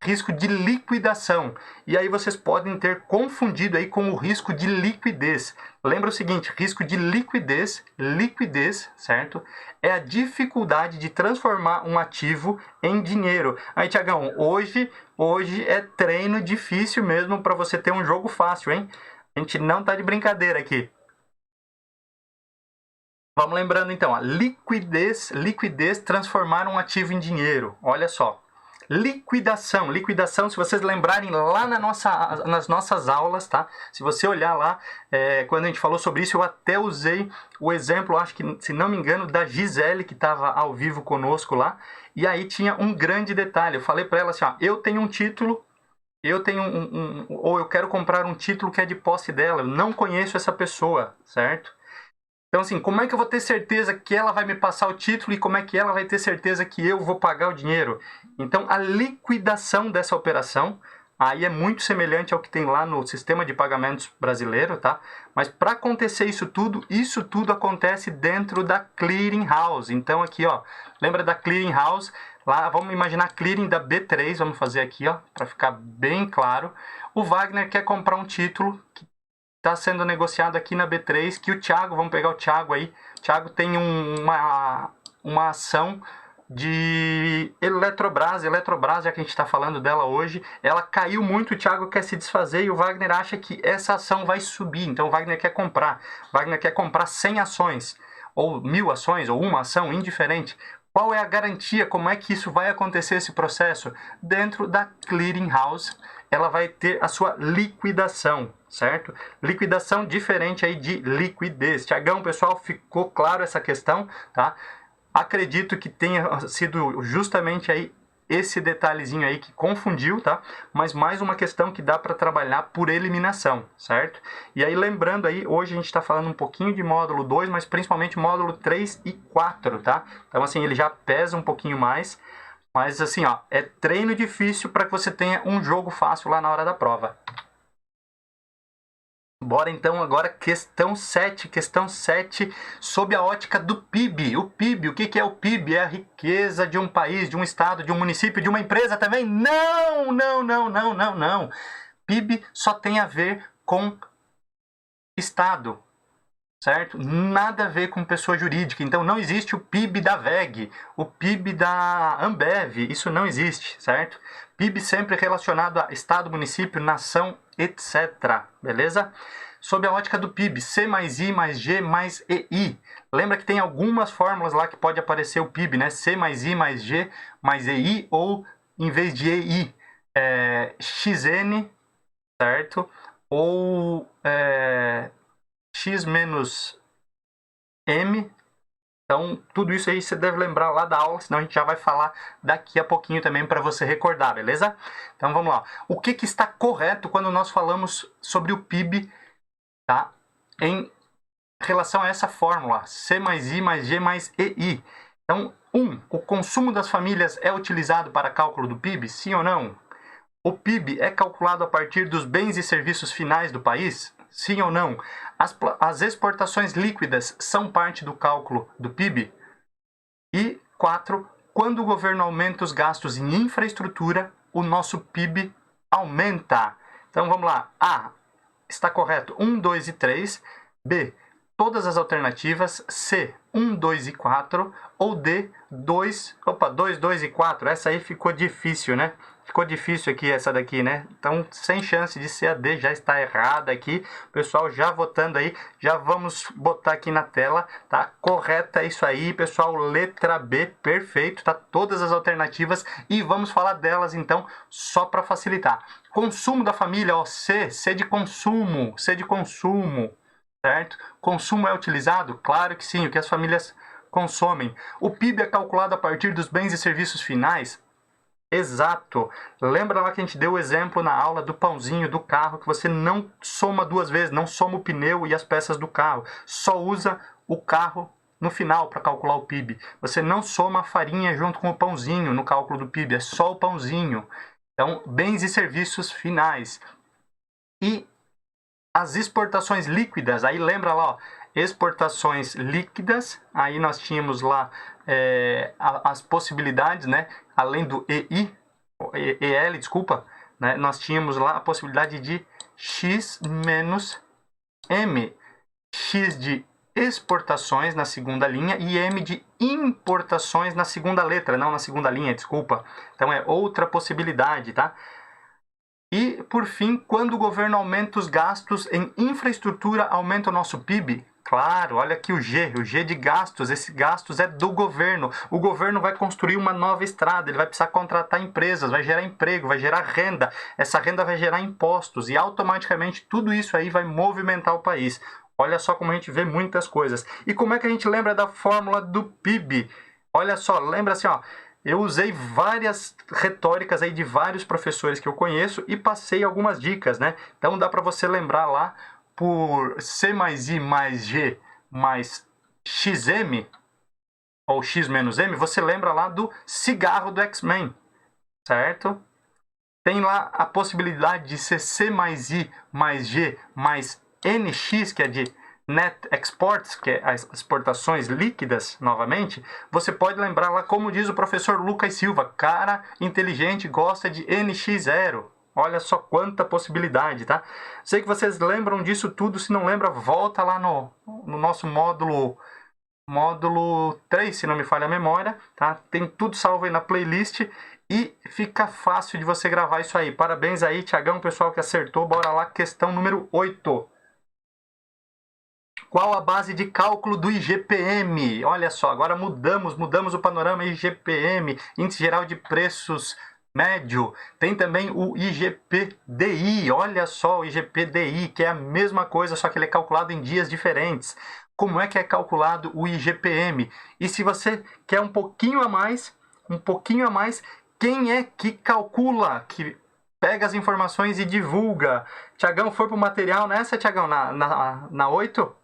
risco de liquidação. E aí vocês podem ter confundido aí com o risco de liquidez. Lembra o seguinte, risco de liquidez, certo? É a dificuldade de transformar um ativo em dinheiro. Aí, Tiagão, hoje é treino difícil mesmo para você ter um jogo fácil, hein? A gente não tá de brincadeira aqui. Vamos lembrando então, ó, liquidez, transformar um ativo em dinheiro. Olha só. Liquidação, se vocês lembrarem lá nas nossas aulas, tá? Se você olhar lá, quando a gente falou sobre isso, eu até usei o exemplo, acho que, se não me engano, da Gisele, que estava ao vivo conosco lá, e aí tinha um grande detalhe, eu falei para ela assim, ó, eu tenho um título, ou eu quero comprar um título que é de posse dela, eu não conheço essa pessoa, certo? Então, assim, como é que eu vou ter certeza que ela vai me passar o título e como é que ela vai ter certeza que eu vou pagar o dinheiro? Então, a liquidação dessa operação, Aí é muito semelhante ao que tem lá no sistema de pagamentos brasileiro, tá? Mas para acontecer isso tudo acontece dentro da clearing house. Então aqui, ó, lembra da clearing house? Lá, vamos imaginar clearing da B3, vamos fazer aqui, ó, para ficar bem claro. O Wagner quer comprar um título que está sendo negociado aqui na B3, que o Thiago, vamos pegar o Thiago aí, o Thiago tem uma ação de Eletrobras, já que a gente está falando dela hoje, ela caiu muito, o Thiago quer se desfazer e o Wagner acha que essa ação vai subir, então o Wagner quer comprar 100 ações, ou 1000 ações, ou uma ação, indiferente. Qual é a garantia? Como é que isso vai acontecer, esse processo? Dentro da clearing house, ela vai ter a sua liquidação, certo? Liquidação diferente aí de liquidez. Tiagão, pessoal, ficou claro essa questão, tá? Acredito que tenha sido justamente aí esse detalhezinho aí que confundiu, tá? Mas mais uma questão que dá para trabalhar por eliminação, certo? E aí lembrando aí, hoje a gente está falando um pouquinho de módulo 2, mas principalmente módulo 3 e 4, tá? Então assim, ele já pesa um pouquinho mais, mas assim, ó, é treino difícil para que você tenha um jogo fácil lá na hora da prova. Bora então agora questão 7, sob a ótica do PIB. O PIB, o que é o PIB? É a riqueza de um país, de um estado, de um município, de uma empresa também? Não, não, não, não, não, não. PIB só tem a ver com estado, certo? Nada a ver com pessoa jurídica. Então não existe o PIB da WEG, o PIB da Ambev, isso não existe, certo? PIB sempre relacionado a estado, município, nação, etc. Beleza? Sob a ótica do PIB, C mais I mais G mais EI. Lembra que tem algumas fórmulas lá que pode aparecer o PIB, né? C mais I mais G mais EI, ou em vez de EI, XN, certo? Ou X menos M. Então, tudo isso aí você deve lembrar lá da aula, senão a gente já vai falar daqui a pouquinho também para você recordar, beleza? Então, vamos lá. O que está correto quando nós falamos sobre o PIB, tá? Em relação a essa fórmula, C mais I mais G mais EI. Então, o consumo das famílias é utilizado para cálculo do PIB? Sim ou não? O PIB é calculado a partir dos bens e serviços finais do país? Sim ou não? As exportações líquidas são parte do cálculo do PIB? E 4. Quando o governo aumenta os gastos em infraestrutura, o nosso PIB aumenta. Então vamos lá. A. Está correto 1, 2 e 3. B. Todas as alternativas. C. 1, 2 e 4. Ou D. 2, 2 e 4. Essa aí ficou difícil, né? Ficou difícil aqui essa daqui, né? Então, sem chance de ser a D, já está errada aqui. Pessoal, já votando aí, já vamos botar aqui na tela, tá? Correta isso aí, pessoal, letra B, perfeito, tá? Todas as alternativas e vamos falar delas, então, só para facilitar. Consumo da família, ó, C de consumo, certo? Consumo é utilizado? Claro que sim, o que as famílias consomem. O PIB é calculado a partir dos bens e serviços finais? Exato. Lembra lá que a gente deu o exemplo na aula do pãozinho do carro, que você não soma duas vezes, não soma o pneu e as peças do carro, só usa o carro no final para calcular o PIB. Você não soma a farinha junto com o pãozinho no cálculo do PIB, é só o pãozinho. Então, bens e serviços finais. E as exportações líquidas, aí lembra lá, ó, exportações líquidas, aí nós tínhamos lá as possibilidades, né? Além do EL, desculpa, né? Nós tínhamos lá a possibilidade de X menos M. X de exportações na segunda linha e M de importações na segunda letra, não na segunda linha, desculpa. Então é outra possibilidade, tá? E, por fim, quando o governo aumenta os gastos em infraestrutura, aumenta o nosso PIB? Claro, olha aqui o G de gastos, esse gastos é do governo. O governo vai construir uma nova estrada, ele vai precisar contratar empresas, vai gerar emprego, vai gerar renda. Essa renda vai gerar impostos e automaticamente tudo isso aí vai movimentar o país. Olha só como a gente vê muitas coisas. E como é que a gente lembra da fórmula do PIB? Olha só, lembra assim, ó. Eu usei várias retóricas aí de vários professores que eu conheço e passei algumas dicas, né? Então dá para você lembrar lá por C mais I mais G mais XM, ou X menos M, você lembra lá do cigarro do X-Men, certo? Tem lá a possibilidade de ser C mais I mais G mais NX, que é de Net Exports, que é as exportações líquidas, novamente. Você pode lembrar lá, como diz o professor Lucas Silva, cara inteligente gosta de NX0. Olha só quanta possibilidade, tá? Sei que vocês lembram disso tudo. Se não lembra, volta lá no nosso módulo 3, se não me falha a memória, tá? Tem tudo salvo aí na playlist e fica fácil de você gravar isso aí. Parabéns aí, Tiagão, pessoal que acertou. Bora lá, questão número 8. Qual a base de cálculo do IGPM? Olha só, agora mudamos o panorama. IGPM, Índice Geral de Preços Médio. Tem também o IGPDI, olha só, o IGPDI, que é a mesma coisa, só que ele é calculado em dias diferentes. Como é que é calculado o IGPM? E se você quer um pouquinho a mais, quem é que calcula, que pega as informações e divulga? Tiagão, foi pro material nessa, Tiagão, na 8?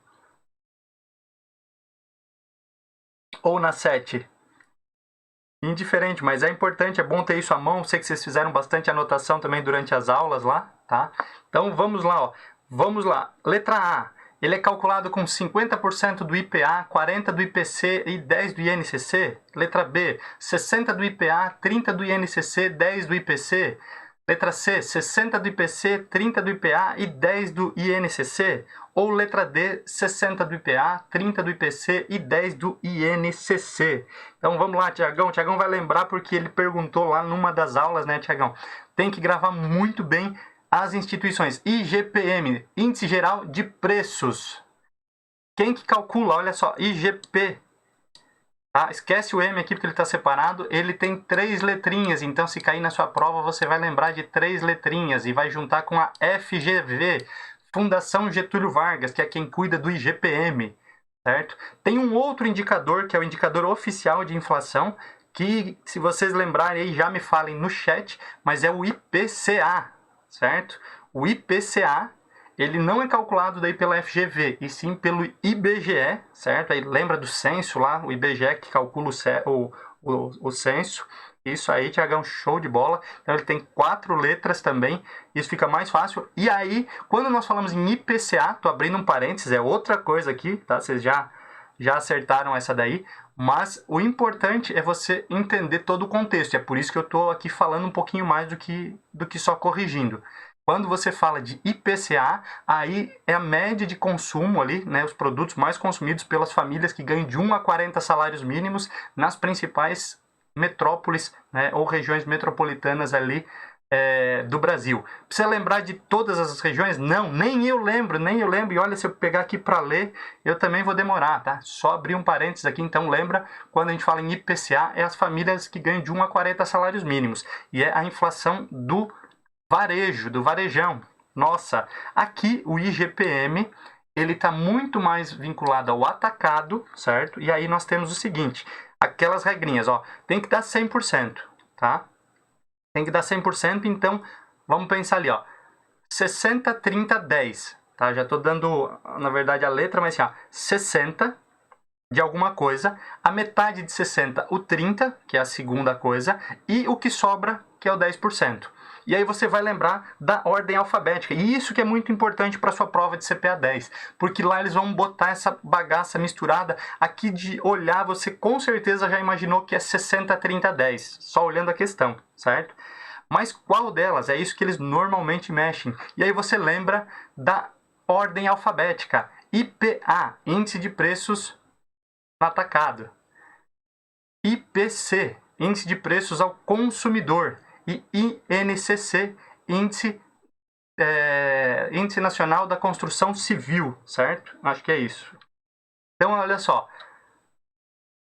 Ou na 7? Indiferente, mas é importante, é bom ter isso à mão. Sei que vocês fizeram bastante anotação também durante as aulas lá, tá? Então vamos lá, ó. Vamos lá. Letra A. Ele é calculado com 50% do IPA, 40% do IPC e 10% do INCC. Letra B. 60% do IPA, 30% do INCC, 10% do IPC. Letra C, 60% do IPC, 30% do IPA e 10% do INCC. Ou letra D, 60% do IPA, 30% do IPC e 10% do INCC. Então vamos lá, Tiagão. O Tiagão vai lembrar porque ele perguntou lá numa das aulas, né, Tiagão? Tem que gravar muito bem as instituições. IGPM, Índice Geral de Preços. Quem que calcula? Olha só, IGP. Ah, esquece o M aqui porque ele está separado. Ele tem 3 letrinhas, então se cair na sua prova você vai lembrar de 3 letrinhas e vai juntar com a FGV, Fundação Getúlio Vargas, que é quem cuida do IGPM, certo? Tem um outro indicador, que é o indicador oficial de inflação, que se vocês lembrarem aí já me falem no chat, mas é o IPCA, certo? O IPCA, ele não é calculado daí pela FGV, e sim pelo IBGE, certo? Aí lembra do censo lá, o IBGE que calcula o censo. Isso aí, Tiagão, show de bola. Então ele tem 4 letras também, isso fica mais fácil. E aí, quando nós falamos em IPCA, tô abrindo um parênteses, é outra coisa aqui, tá? Vocês já acertaram essa daí, mas o importante é você entender todo o contexto. É por isso que eu tô aqui falando um pouquinho mais do que só corrigindo. Quando você fala de IPCA, aí é a média de consumo ali, né, os produtos mais consumidos pelas famílias que ganham de 1 a 40 salários mínimos nas principais metrópoles, né, ou regiões metropolitanas ali do Brasil. Precisa lembrar de todas as regiões? Não, nem eu lembro. E olha, se eu pegar aqui para ler, eu também vou demorar, tá? Só abrir um parênteses aqui, então lembra, quando a gente fala em IPCA, é as famílias que ganham de 1 a 40 salários mínimos. E é a inflação do varejo, do varejão. Nossa, aqui o IGPM, ele está muito mais vinculado ao atacado, certo? E aí nós temos o seguinte, aquelas regrinhas, ó, tem que dar 100%, tá? Tem que dar 100%, então vamos pensar ali, ó, 60, 30, 10, tá? Já estou dando, na verdade, a letra, mas assim, ó, 60 de alguma coisa, a metade de 60, o 30, que é a segunda coisa, e o que sobra, que é o 10%. E aí você vai lembrar da ordem alfabética. E isso que é muito importante para a sua prova de CPA 10. Porque lá eles vão botar essa bagaça misturada. Aqui de olhar, você com certeza já imaginou que é 60, 30, 10. Só olhando a questão, certo? Mas qual delas? É isso que eles normalmente mexem. E aí você lembra da ordem alfabética. IPA, Índice de Preços no Atacado. IPC, Índice de Preços ao Consumidor. E INCC, Índice Nacional da Construção Civil, certo? Acho que é isso. Então, olha só.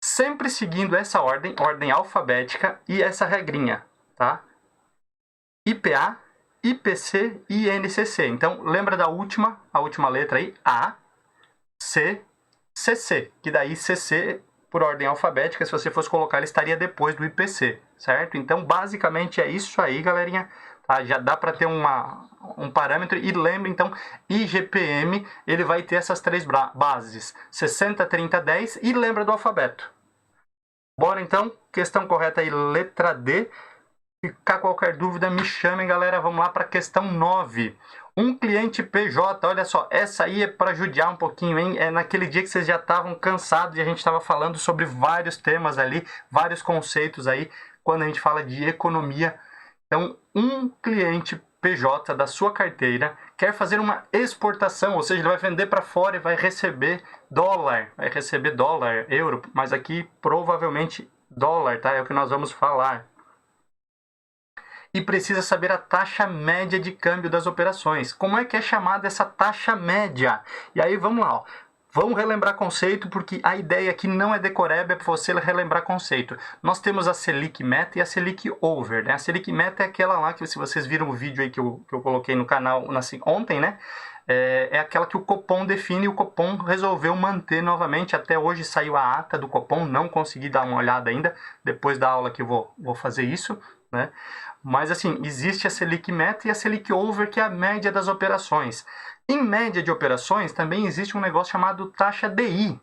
Sempre seguindo essa ordem alfabética e essa regrinha, tá? IPA, IPC e INCC. Então, lembra da a última letra aí? A, C, CC. Que daí CC, por ordem alfabética, se você fosse colocar, ele estaria depois do IPC, certo? Então, basicamente é isso aí, galerinha. Tá? Já dá para ter um parâmetro. E lembre, então, IGPM, ele vai ter essas 3 bases. 60, 30, 10 e lembra do alfabeto. Bora, então. Questão correta aí, letra D. Ficar qualquer dúvida, me chamem, galera. Vamos lá para a questão 9. Um cliente PJ, olha só, essa aí é para judiar um pouquinho, hein? É naquele dia que vocês já estavam cansados e a gente estava falando sobre vários temas ali, vários conceitos aí, quando a gente fala de economia. Então, um cliente PJ da sua carteira quer fazer uma exportação, ou seja, ele vai vender para fora e vai receber dólar, euro, mas aqui provavelmente dólar, tá? É o que nós vamos falar. E precisa saber a taxa média de câmbio das operações. Como é que é chamada essa taxa média? E aí vamos lá, ó. Vamos relembrar conceito, porque a ideia aqui não é decoreba, é para você relembrar conceito. Nós temos a Selic Meta e a Selic Over, né? A Selic Meta é aquela lá que, se vocês viram o vídeo aí que eu coloquei no canal ontem, né? É aquela que o Copom define e o Copom resolveu manter novamente. Até hoje saiu a ata do Copom, não consegui dar uma olhada ainda. Depois da aula que eu vou fazer isso, né? Mas assim, existe a Selic Meta e a Selic Over, que é a média das operações. Em média de operações, também existe um negócio chamado taxa DI,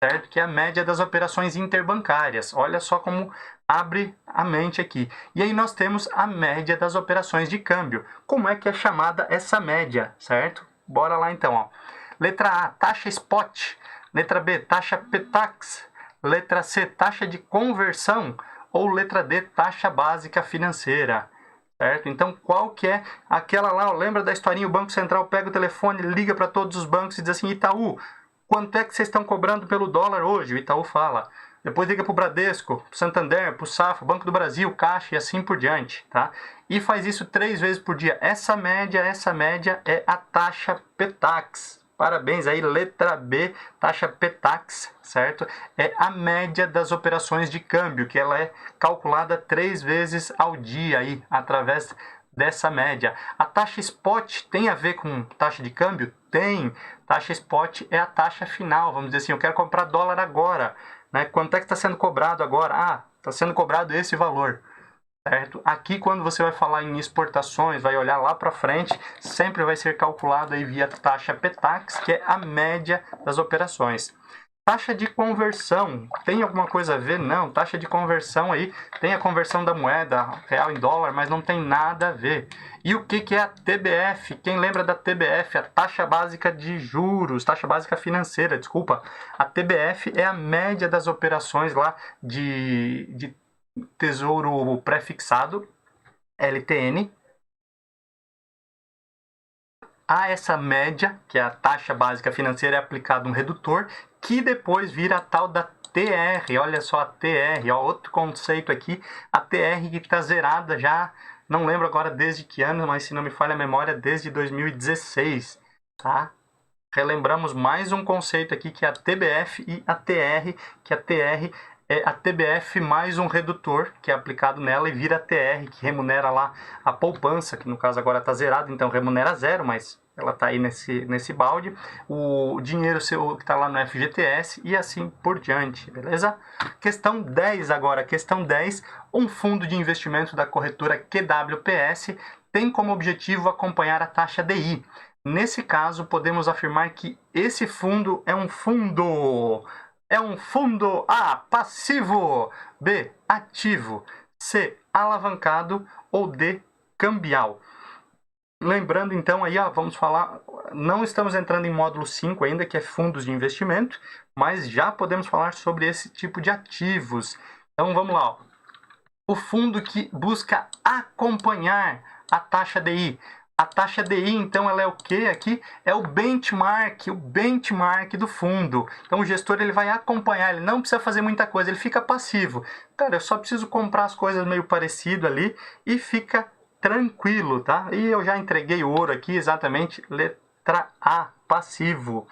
certo? Que é a média das operações interbancárias. Olha só como abre a mente aqui. E aí nós temos a média das operações de câmbio. Como é que é chamada essa média, certo? Bora lá então, ó. Letra A, taxa spot. Letra B, taxa PTAX. Letra C, taxa de conversão. Ou letra D, taxa básica financeira. Certo? Então, qual que é aquela lá? Ó, lembra da historinha? O Banco Central pega o telefone, liga para todos os bancos e diz assim: Itaú, quanto é que vocês estão cobrando pelo dólar hoje? O Itaú fala. Depois liga para o Bradesco, para o Santander, para o Safra, Banco do Brasil, Caixa e assim por diante. Tá? E faz isso 3 vezes por dia. Essa média é a taxa PTAX. Parabéns aí, letra B, taxa PTAX, certo? É a média das operações de câmbio, que ela é calculada 3 vezes ao dia aí, através dessa média. A taxa spot tem a ver com taxa de câmbio? Tem. Taxa spot é a taxa final, vamos dizer assim, eu quero comprar dólar agora, né? Quanto é que está sendo cobrado agora? Ah, está sendo cobrado esse valor. Certo? Aqui, quando você vai falar em exportações, vai olhar lá para frente, sempre vai ser calculado aí via taxa PTAX, que é a média das operações. Taxa de conversão, tem alguma coisa a ver? Não, taxa de conversão aí, tem a conversão da moeda real em dólar, mas não tem nada a ver. E o que é a TBF? Quem lembra da TBF? A taxa básica de juros, taxa básica financeira, desculpa. A TBF é a média das operações lá de tesouro pré-fixado, LTN, a essa média, que é a taxa básica financeira, é aplicado um redutor, que depois vira a tal da TR. Olha só a TR, ó, outro conceito aqui, a TR que está zerada já, não lembro agora desde que ano, mas se não me falha a memória, desde 2016, tá? Relembramos mais um conceito aqui, que é a TBF e a TR, que a TR é a TBF mais um redutor que é aplicado nela e vira a TR, que remunera lá a poupança, que no caso agora está zerado, então remunera zero, mas ela está aí nesse balde. O dinheiro seu que está lá no FGTS e assim por diante, beleza? Questão 10 agora. Questão 10. Um fundo de investimento da corretora QWPS tem como objetivo acompanhar a taxa DI. Nesse caso, podemos afirmar que esse fundo é um fundo A, passivo, B, ativo, C, alavancado ou D, cambial. Lembrando então aí, ó, vamos falar, não estamos entrando em módulo 5 ainda, que é fundos de investimento, mas já podemos falar sobre esse tipo de ativos. Então vamos lá, ó. O fundo que busca acompanhar a taxa DI. A taxa DI, então, ela é o que aqui? É o benchmark do fundo. Então, o gestor ele vai acompanhar, ele não precisa fazer muita coisa, ele fica passivo. Cara, eu só preciso comprar as coisas meio parecido ali e fica tranquilo, tá? E eu já entreguei o ouro aqui, exatamente, letra A, passivo.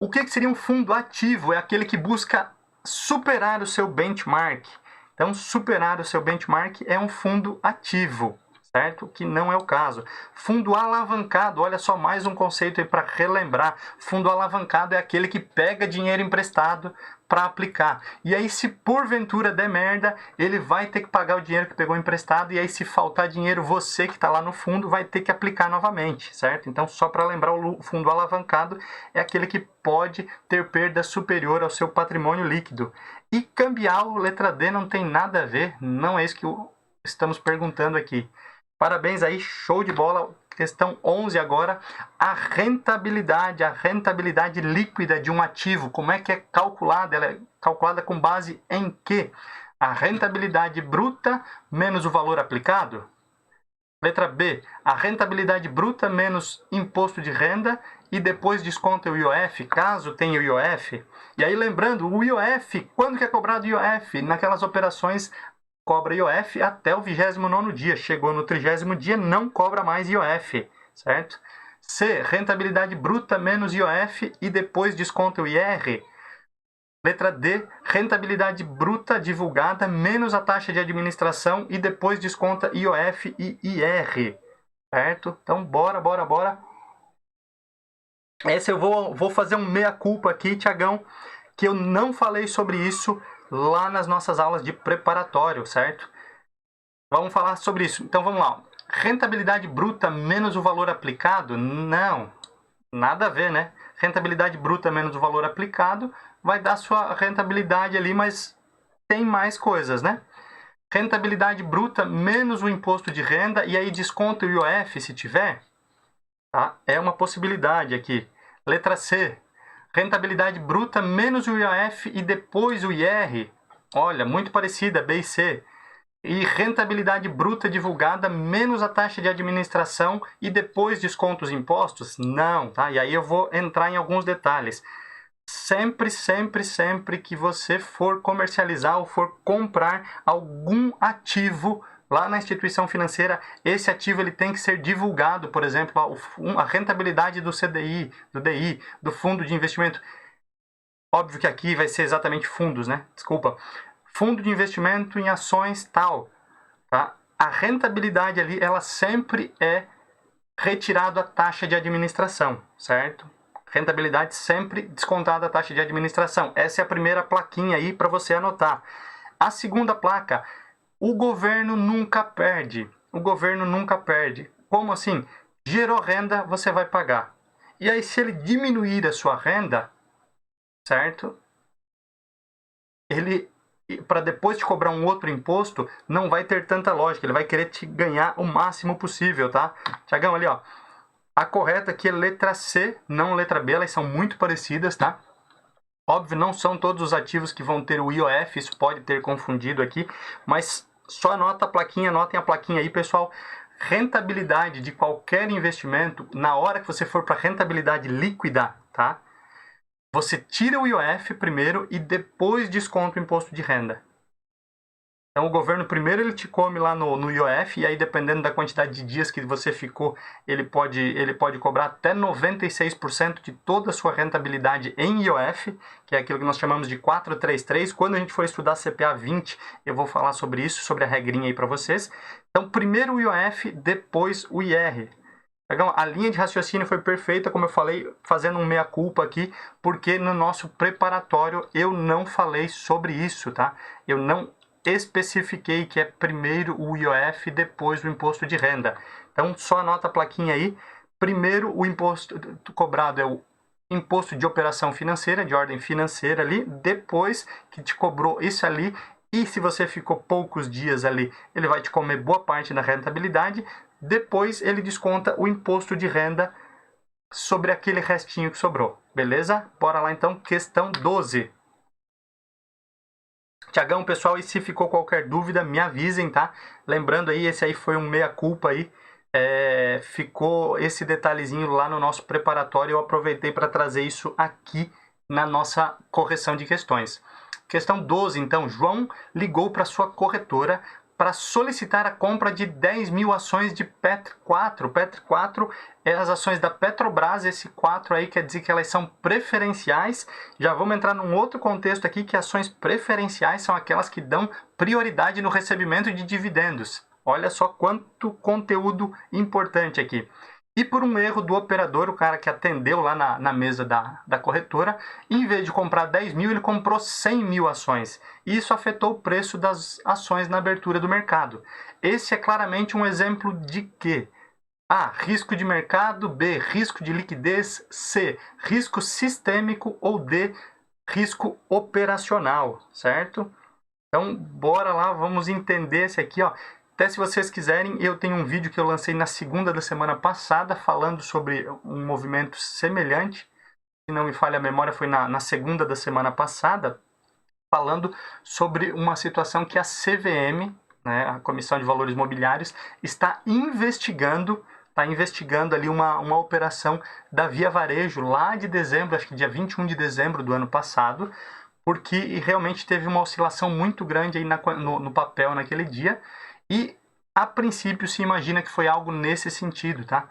O que seria um fundo ativo? É aquele que busca superar o seu benchmark. Então, superar o seu benchmark é um fundo ativo, certo? Que não é o caso. Fundo alavancado, olha só mais um conceito aí para relembrar. Fundo alavancado é aquele que pega dinheiro emprestado para aplicar. E aí, se porventura der merda, ele vai ter que pagar o dinheiro que pegou emprestado, e aí se faltar dinheiro, você que está lá no fundo vai ter que aplicar novamente, certo? Então, só para lembrar, o fundo alavancado é aquele que pode ter perda superior ao seu patrimônio líquido. E cambial, letra D, não tem nada a ver, não é isso que estamos perguntando aqui. Parabéns aí, show de bola. Questão 11 agora. A rentabilidade líquida de um ativo, como é que é calculada? Ela é calculada com base em quê? A rentabilidade bruta menos o valor aplicado? Letra B, a rentabilidade bruta menos imposto de renda e depois desconta o IOF, caso tenha o IOF. E aí lembrando, o IOF, quando que é cobrado o IOF? Naquelas operações cobra IOF até o 29º dia. Chegou no 30º dia, não cobra mais IOF, certo? C, rentabilidade bruta menos IOF e depois desconta o IR. Letra D, rentabilidade bruta divulgada menos a taxa de administração e depois desconta IOF e IR, certo? Então, bora. Essa eu vou fazer um meia-culpa aqui, Tiagão, que eu não falei sobre isso lá nas nossas aulas de preparatório, certo? Vamos falar sobre isso. Então, vamos lá. Rentabilidade bruta menos o valor aplicado? Não, nada a ver, né? Rentabilidade bruta menos o valor aplicado vai dar sua rentabilidade ali, mas tem mais coisas, né? Rentabilidade bruta menos o imposto de renda e aí desconta o IOF se tiver, tá? É uma possibilidade aqui. Letra C, rentabilidade bruta menos o IOF e depois o IR. Olha, muito parecida, B e C. E rentabilidade bruta divulgada menos a taxa de administração e depois desconta os impostos? Não, tá? E aí eu vou entrar em alguns detalhes. Sempre que você for comercializar ou for comprar algum ativo lá na instituição financeira, esse ativo ele tem que ser divulgado, por exemplo, a rentabilidade do CDI, do DI, do fundo de investimento. Óbvio que aqui vai ser exatamente fundos, né? Desculpa. Fundo de investimento em ações tal, tá? A rentabilidade ali, ela sempre é retirado a taxa de administração, certo? Rentabilidade sempre descontada a taxa de administração. Essa é a primeira plaquinha aí para você anotar. A segunda placa, o governo nunca perde. O governo nunca perde. Como assim? Gerou renda, você vai pagar. E aí, se ele diminuir a sua renda, certo? Ele, para depois te cobrar um outro imposto, não vai ter tanta lógica. Ele vai querer te ganhar o máximo possível, tá? Tiagão, ali, ó. A correta aqui é letra C, não letra B, elas são muito parecidas, tá? Óbvio, não são todos os ativos que vão ter o IOF, isso pode ter confundido aqui, mas só anota a plaquinha, anotem a plaquinha aí, pessoal. Rentabilidade de qualquer investimento, na hora que você for para rentabilidade líquida, tá? Você tira o IOF primeiro e depois desconta o imposto de renda. Então, o governo primeiro ele te come lá no IOF, e aí dependendo da quantidade de dias que você ficou, ele pode cobrar até 96% de toda a sua rentabilidade em IOF, que é aquilo que nós chamamos de 433. Quando a gente for estudar CPA 20, eu vou falar sobre isso, sobre a regrinha aí para vocês. Então, primeiro o IOF, depois o IR. A linha de raciocínio foi perfeita, como eu falei, fazendo um meia-culpa aqui, porque no nosso preparatório eu não falei sobre isso, tá? Eu não especifiquei que é primeiro o IOF, depois o imposto de renda. Então, só anota a plaquinha aí. Primeiro, o imposto cobrado é o imposto de operação financeira, de ordem financeira ali. Depois que te cobrou isso ali, e se você ficou poucos dias ali, ele vai te comer boa parte da rentabilidade. Depois, ele desconta o imposto de renda sobre aquele restinho que sobrou. Beleza? Bora lá, então. Questão 12. Tiagão, pessoal, e se ficou qualquer dúvida, me avisem, tá? Lembrando aí, esse aí foi um meia-culpa aí. Ficou esse detalhezinho lá no nosso preparatório. Eu aproveitei para trazer isso aqui na nossa correção de questões. Questão 12, então. João ligou para sua corretora para solicitar a compra de 10 mil ações de Petro 4. Petro 4 é as ações da Petrobras. Esse 4 aí quer dizer que elas são preferenciais. Já vamos entrar num outro contexto aqui, que ações preferenciais são aquelas que dão prioridade no recebimento de dividendos. Olha só quanto conteúdo importante aqui. E por um erro do operador, o cara que atendeu lá na mesa da corretora, em vez de comprar 10 mil, ele comprou 100 mil ações. E isso afetou o preço das ações na abertura do mercado. Esse é claramente um exemplo de quê? A, risco de mercado. B, risco de liquidez. C, risco sistêmico. Ou D, risco operacional, certo? Então, bora lá, vamos entender esse aqui, ó. Até se vocês quiserem, eu tenho um vídeo que eu lancei na segunda da semana passada, falando sobre um movimento semelhante. Se não me falha a memória, foi na segunda da semana passada, falando sobre uma situação que a CVM, né, a Comissão de Valores Mobiliários, está investigando ali uma operação da Via Varejo lá de dezembro, acho que dia 21 de dezembro do ano passado, porque realmente teve uma oscilação muito grande aí no papel naquele dia, e a princípio se imagina que foi algo nesse sentido, tá?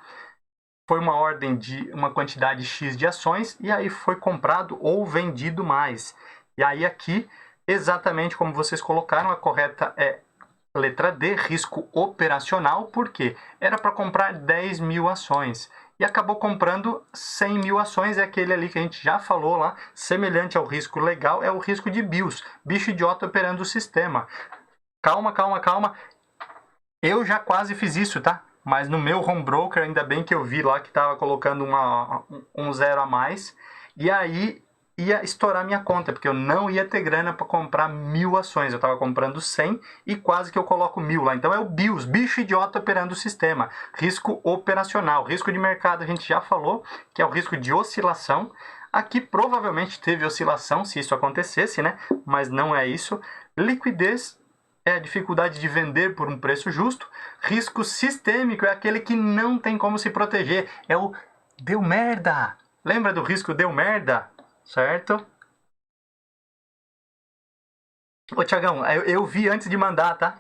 Foi uma ordem de uma quantidade X de ações e aí foi comprado ou vendido mais. E aí aqui, exatamente como vocês colocaram, a correta é letra D, risco operacional, porque era para comprar 10 mil ações e acabou comprando 100 mil ações, é aquele ali que a gente já falou lá, semelhante ao risco legal, é o risco de BIOS, bicho idiota operando o sistema. Calma, calma, calma. Eu já quase fiz isso, tá? Mas no meu home broker, ainda bem que eu vi lá que estava colocando um zero a mais, e aí ia estourar minha conta, porque eu não ia ter grana para comprar 1000 ações, eu estava comprando 100 e quase que eu coloco 1000 lá. Então é o BIOS, bicho idiota operando o sistema, risco operacional. Risco de mercado a gente já falou, que é o risco de oscilação. Aqui provavelmente teve oscilação, se isso acontecesse, né? Mas não é isso. Liquidez é a dificuldade de vender por um preço justo. Risco sistêmico é aquele que não tem como se proteger, é o deu merda. Lembra do risco deu merda? Certo? Ô, Tiagão, eu vi antes de mandar, tá?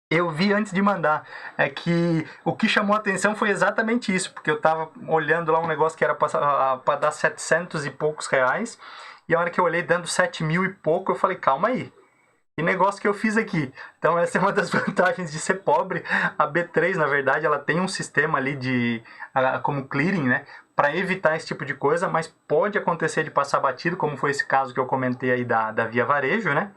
Eu vi antes de mandar. É que o que chamou a atenção foi exatamente isso, porque eu tava olhando lá um negócio que era para dar 700 e poucos reais, e a hora que eu olhei dando 7 mil e pouco, eu falei, calma aí, que negócio que eu fiz aqui? Então essa é uma das vantagens de ser pobre. A B3, na verdade, ela tem um sistema ali como clearing, né, para evitar esse tipo de coisa, mas pode acontecer de passar batido, como foi esse caso que eu comentei aí da Via Varejo, né?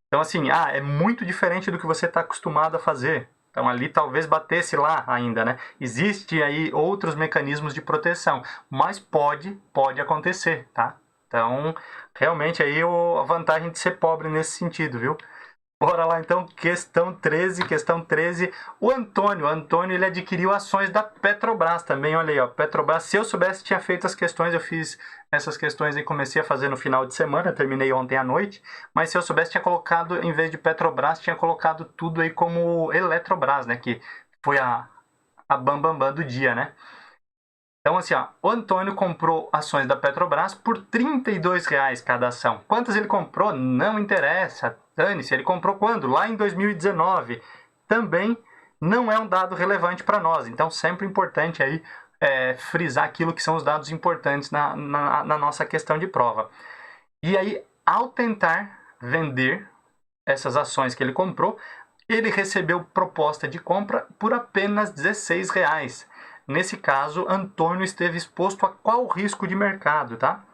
Então assim, é muito diferente do que você está acostumado a fazer. Então ali talvez batesse lá ainda, né? Existe aí outros mecanismos de proteção, mas pode acontecer, tá? Então, realmente aí a vantagem de ser pobre nesse sentido, viu? Bora lá então, questão 13. O Antônio, ele adquiriu ações da Petrobras também, olha aí, ó, Petrobras. Se eu soubesse, tinha feito as questões, eu fiz essas questões e comecei a fazer no final de semana, terminei ontem à noite, mas se eu soubesse, tinha colocado, em vez de Petrobras, tinha colocado tudo aí como Eletrobras, né, que foi a bambambam do dia, né? Então, assim, ó, o Antônio comprou ações da Petrobras por R$ 32 cada ação. Quantas ele comprou? Não interessa. Dane-se, ele comprou quando? Lá em 2019. Também não é um dado relevante para nós. Então, sempre importante aí frisar aquilo que são os dados importantes na nossa questão de prova. E aí, ao tentar vender essas ações que ele comprou, ele recebeu proposta de compra por apenas R$ 16. Nesse caso, Antônio esteve exposto a qual risco de mercado, tá?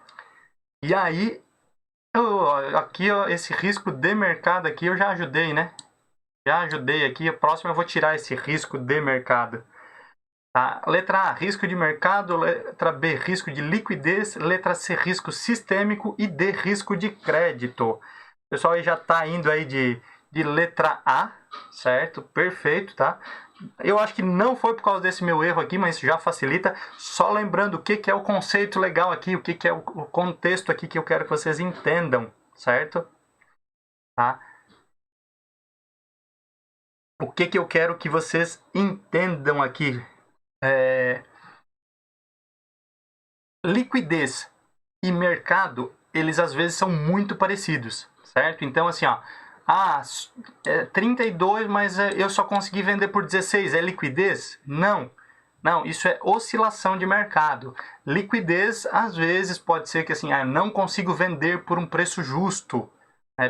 E aí, aqui, ó, esse risco de mercado aqui eu já ajudei, né? Já ajudei aqui. A próxima eu vou tirar esse risco de mercado. Tá? Letra A, risco de mercado. Letra B, risco de liquidez. Letra C, risco sistêmico. E D, risco de crédito. O pessoal aí já está indo aí de letra A, certo? Perfeito, tá? Eu acho que não foi por causa desse meu erro aqui, mas já facilita. Só lembrando o que é o conceito legal aqui, o que é o contexto aqui que eu quero que vocês entendam, certo? Tá? O que eu quero que vocês entendam aqui? Liquidez e mercado, eles às vezes são muito parecidos, certo? Então, assim, ó, 32, mas eu só consegui vender por 16, é liquidez? Não, isso é oscilação de mercado. Liquidez, às vezes, pode ser que assim, eu não consigo vender por um preço justo,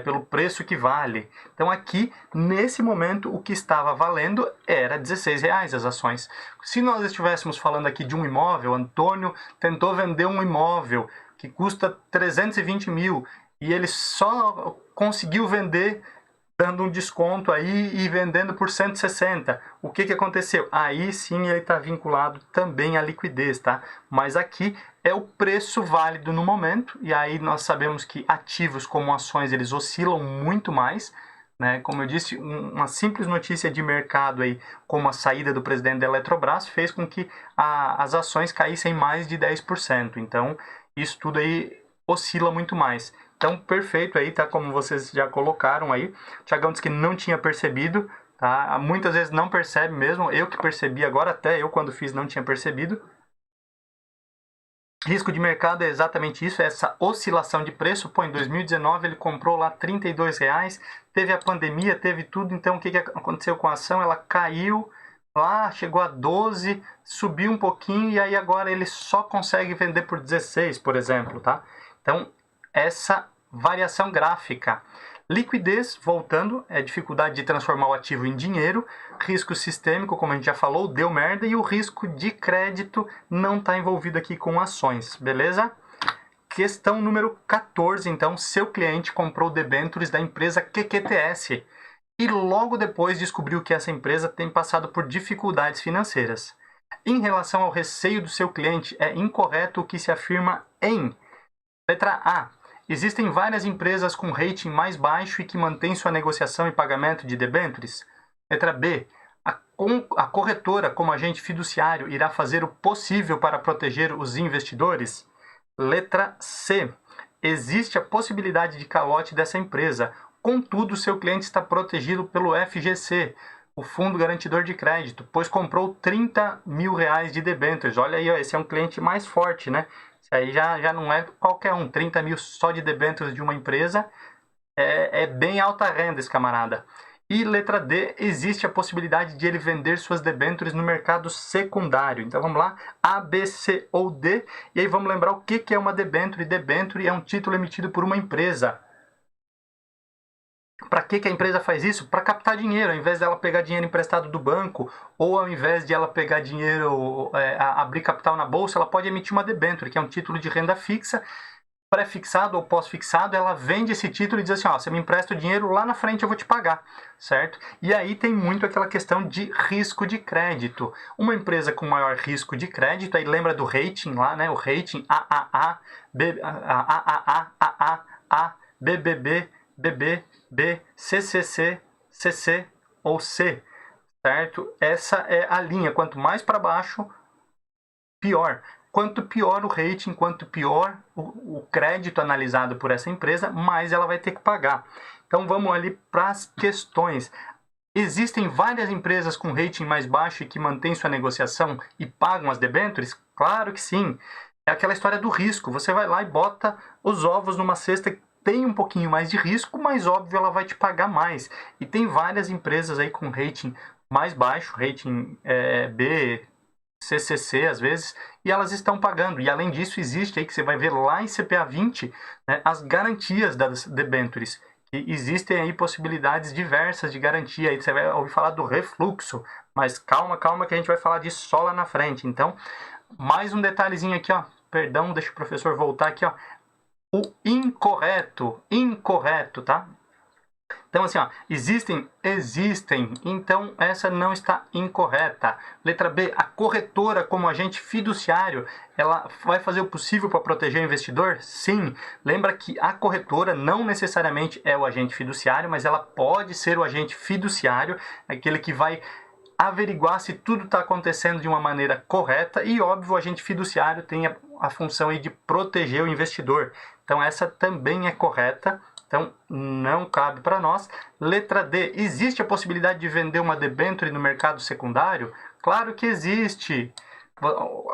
pelo preço que vale. Então aqui, nesse momento, o que estava valendo era R$ 16 as ações. Se nós estivéssemos falando aqui de um imóvel, Antônio tentou vender um imóvel que custa 320 mil e ele só conseguiu vender dando um desconto aí e vendendo por 160. O que aconteceu? Aí sim ele está vinculado também à liquidez, tá? Mas aqui é o preço válido no momento, e aí nós sabemos que ativos como ações, eles oscilam muito mais, né? Como eu disse, uma simples notícia de mercado aí, como a saída do presidente da Eletrobras, fez com que as ações caíssem mais de 10%. Então, isso tudo aí oscila muito mais. Então, perfeito aí, tá? Como vocês já colocaram aí. O Thiagão disse que não tinha percebido, tá? Muitas vezes não percebe mesmo. Eu que percebi agora, até eu quando fiz não tinha percebido. Risco de mercado é exatamente isso, é essa oscilação de preço. Pô, em 2019 ele comprou lá R$ 32, teve a pandemia, teve tudo, então o que aconteceu com a ação? Ela caiu lá, chegou a 12, subiu um pouquinho e aí agora ele só consegue vender por 16, por exemplo, tá? Então, essa variação gráfica. Liquidez, voltando, é dificuldade de transformar o ativo em dinheiro. Risco sistêmico, como a gente já falou, deu merda. E o risco de crédito não está envolvido aqui com ações, beleza? Questão número 14, então, seu cliente comprou debêntures da empresa QQTS e logo depois descobriu que essa empresa tem passado por dificuldades financeiras. Em relação ao receio do seu cliente, é incorreto o que se afirma em letra A. Existem várias empresas com rating mais baixo e que mantêm sua negociação e pagamento de debêntures. Letra B. A corretora, como agente fiduciário, irá fazer o possível para proteger os investidores. Letra C. Existe a possibilidade de calote dessa empresa. Contudo, seu cliente está protegido pelo FGC, o Fundo Garantidor de Crédito, pois comprou R$ 30 mil de debêntures. Olha aí, ó, esse é um cliente mais forte, né? Isso aí já não é qualquer um. 30 mil só de debêntures de uma empresa é bem alta renda, esse camarada. E letra D, existe a possibilidade de ele vender suas debêntures no mercado secundário. Então vamos lá, A, B, C ou D. E aí vamos lembrar o que é uma debênture. Debênture é um título emitido por uma empresa. Para que a empresa faz isso? Para captar dinheiro, ao invés dela pegar dinheiro emprestado do banco, ou ao invés de ela pegar dinheiro, abrir capital na bolsa, ela pode emitir uma debênture, que é um título de renda fixa, pré-fixado ou pós-fixado. Ela vende esse título e diz assim, ó, você me empresta o dinheiro, lá na frente eu vou te pagar, certo? E aí tem muito aquela questão de risco de crédito. Uma empresa com maior risco de crédito, aí lembra do rating lá, né? O rating AAA, BBB, BB, B, CCC, CC ou C, certo? Essa é a linha. Quanto mais para baixo, pior. Quanto pior o rating, quanto pior o crédito analisado por essa empresa, mais ela vai ter que pagar. Então vamos ali para as questões. Existem várias empresas com rating mais baixo e que mantêm sua negociação e pagam as debêntures? Claro que sim. É aquela história do risco. Você vai lá e bota os ovos numa cesta que tem um pouquinho mais de risco, mas óbvio ela vai te pagar mais. E tem várias empresas aí com rating mais baixo, rating B, CCC às vezes, e elas estão pagando. E além disso, existe aí que você vai ver lá em CPA 20, né, as garantias das debêntures. E existem aí possibilidades diversas de garantia. Aí você vai ouvir falar do refluxo, mas calma que a gente vai falar disso só lá na frente. Então, mais um detalhezinho aqui, ó. Perdão, deixa o professor voltar aqui, ó. O incorreto, tá? Então, assim, ó, existem, então essa não está incorreta. Letra B, a corretora como agente fiduciário, ela vai fazer o possível para proteger o investidor? Sim. Lembra que a corretora não necessariamente é o agente fiduciário, mas ela pode ser o agente fiduciário, aquele que vai averiguar se tudo está acontecendo de uma maneira correta e, óbvio, o agente fiduciário tem a função aí de proteger o investidor. Então, essa também é correta. Então, não cabe para nós. Letra D. Existe a possibilidade de vender uma debênture no mercado secundário? Claro que existe.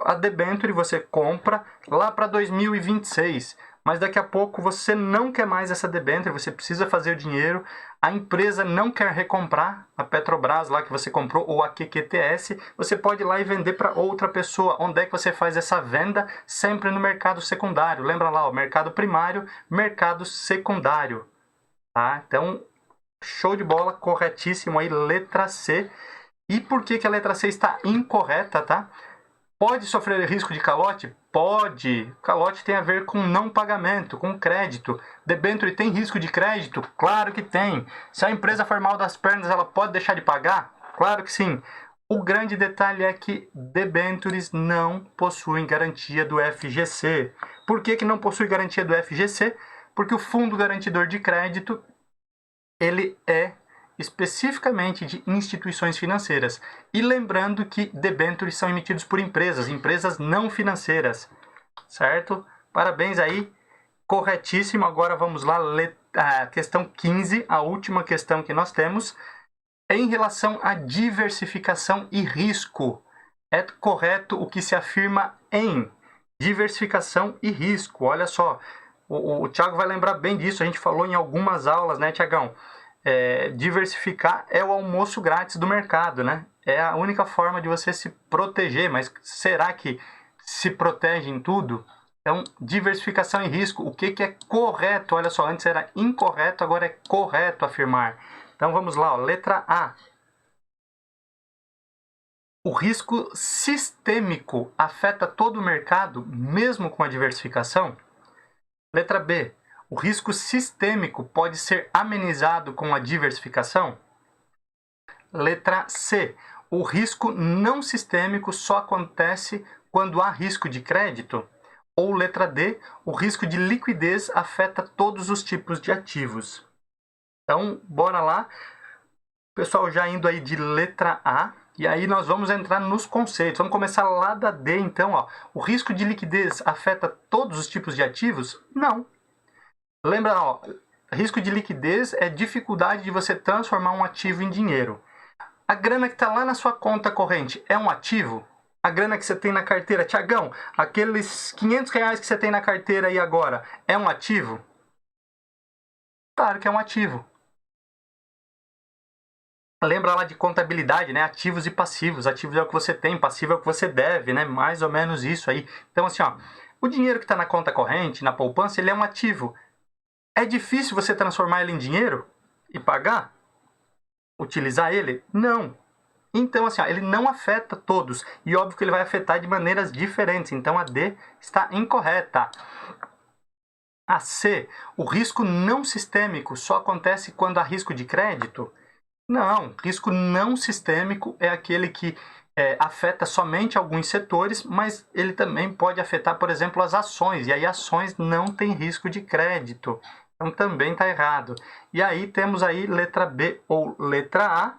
A debênture você compra lá para 2026. Mas daqui a pouco você não quer mais essa debênture, você precisa fazer o dinheiro, a empresa não quer recomprar, a Petrobras lá que você comprou, ou a QQTS, você pode ir lá e vender para outra pessoa. Onde é que você faz essa venda? Sempre no mercado secundário. Lembra lá, o mercado primário, mercado secundário. Tá? Então, show de bola, corretíssimo aí, letra C. E por que a letra C está incorreta, tá? Pode sofrer risco de calote? Pode. Calote tem a ver com não pagamento, com crédito. Debênture tem risco de crédito? Claro que tem. Se a empresa for mal das pernas, ela pode deixar de pagar? Claro que sim. O grande detalhe é que debêntures não possuem garantia do FGC. Por que não possui garantia do FGC? Porque o Fundo Garantidor de Crédito ele é especificamente de instituições financeiras. E lembrando que debêntures são emitidos por empresas não financeiras, certo? Parabéns aí, corretíssimo. Agora vamos lá, a questão 15, a última questão que nós temos, em relação à diversificação e risco. É correto o que se afirma em diversificação e risco. Olha só, o Thiago vai lembrar bem disso, a gente falou em algumas aulas, né, Thiagão? Diversificar é o almoço grátis do mercado, né? É a única forma de você se proteger, mas será que se protege em tudo? Então, diversificação e risco, o que é correto? Olha só, antes era incorreto, agora é correto afirmar. Então vamos lá, ó, letra A. O risco sistêmico afeta todo o mercado, mesmo com a diversificação? Letra B. O risco sistêmico pode ser amenizado com a diversificação? Letra C. O risco não sistêmico só acontece quando há risco de crédito? Ou letra D. O risco de liquidez afeta todos os tipos de ativos? Então, bora lá. Pessoal, já indo aí de letra A, e aí nós vamos entrar nos conceitos. Vamos começar lá da D, então, ó. O risco de liquidez afeta todos os tipos de ativos? Não. Lembra, ó, risco de liquidez é dificuldade de você transformar um ativo em dinheiro. A grana que está lá na sua conta corrente é um ativo? A grana que você tem na carteira, Tiagão, aqueles R$ 500 que você tem na carteira aí agora, é um ativo? Claro que é um ativo. Lembra lá de contabilidade, né? Ativos e passivos. Ativos é o que você tem, passivo é o que você deve, né? Mais ou menos isso aí. Então, assim, ó, o dinheiro que está na conta corrente, na poupança, ele é um ativo. É difícil você transformar ele em dinheiro e pagar? Utilizar ele? Não. Então, assim, ó, ele não afeta todos. E óbvio que ele vai afetar de maneiras diferentes. Então, a D está incorreta. A C, o risco não sistêmico só acontece quando há risco de crédito? Não, risco não sistêmico é aquele que afeta somente alguns setores, mas ele também pode afetar, por exemplo, as ações, e aí ações não têm risco de crédito, então também está errado. E aí temos aí letra B ou letra A,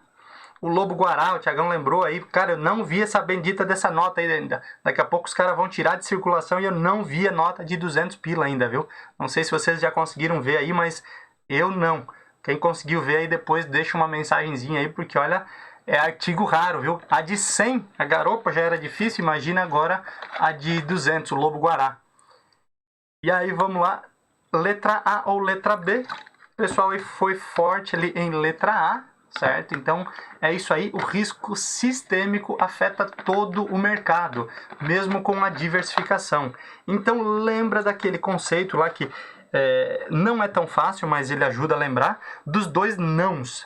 o lobo-guará, o Thiagão lembrou aí, cara, eu não vi essa bendita dessa nota aí ainda, daqui a pouco os caras vão tirar de circulação e eu não vi a nota de 200 pila ainda, viu? Não sei se vocês já conseguiram ver aí, mas eu não. Quem conseguiu ver aí depois deixa uma mensagenzinha aí, porque olha, é artigo raro, viu? A de 100, a garopa já era difícil, imagina agora a de 200, o lobo-guará. E aí vamos lá, letra A ou letra B? O pessoal aí foi forte ali em letra A, certo? Então é isso aí, o risco sistêmico afeta todo o mercado, mesmo com a diversificação. Então lembra daquele conceito lá que não é tão fácil, mas ele ajuda a lembrar, dos dois nãos.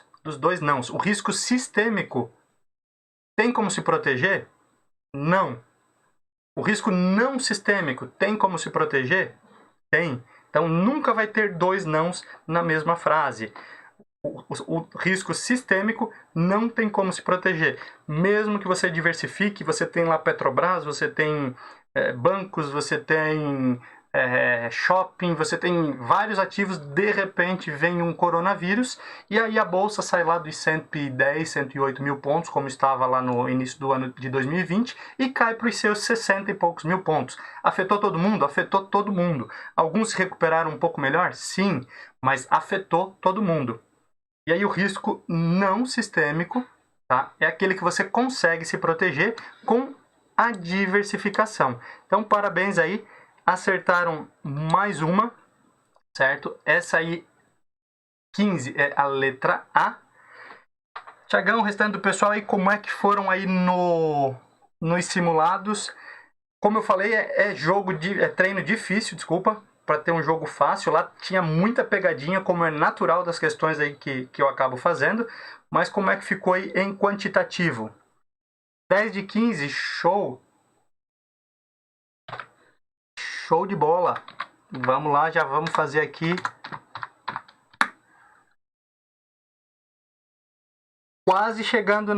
O risco sistêmico tem como se proteger? Não. O risco não sistêmico tem como se proteger? Tem. Então nunca vai ter dois nãos na mesma frase. O risco sistêmico não tem como se proteger. Mesmo que você diversifique, você tem lá Petrobras, você tem bancos, você tem shopping, você tem vários ativos, de repente vem um coronavírus e aí a bolsa sai lá dos 110, 108 mil pontos, como estava lá no início do ano de 2020, e cai para os seus 60 e poucos mil pontos. Afetou todo mundo? Afetou todo mundo. Alguns se recuperaram um pouco melhor? Sim, mas afetou todo mundo. E aí o risco não sistêmico, tá? É aquele que você consegue se proteger com a diversificação. Então, parabéns aí, acertaram mais uma, certo? Essa aí, 15, é a letra A. Tiagão, o restante do pessoal aí, como é que foram aí nos simulados? Como eu falei, é treino difícil, desculpa, para ter um jogo fácil. Lá tinha muita pegadinha, como é natural das questões aí que eu acabo fazendo. Mas como é que ficou aí em quantitativo? 10 de 15, show! Show de bola! Vamos lá, já vamos fazer aqui. Quase chegando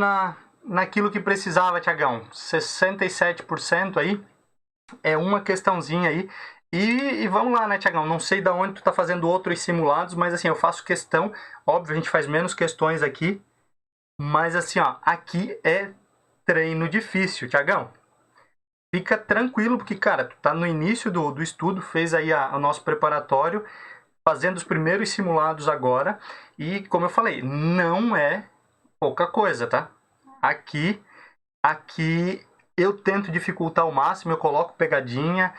naquilo que precisava, Tiagão. 67% aí. É uma questãozinha aí. E vamos lá, né, Tiagão? Não sei da onde tu tá fazendo outros simulados, mas assim, eu faço questão. Óbvio, a gente faz menos questões aqui. Mas assim, ó, aqui é treino difícil, Tiagão. Fica tranquilo, porque, cara, tu tá no início do estudo, fez aí o nosso preparatório, fazendo os primeiros simulados agora. E, como eu falei, não é pouca coisa, tá? Aqui eu tento dificultar ao máximo, eu coloco pegadinha,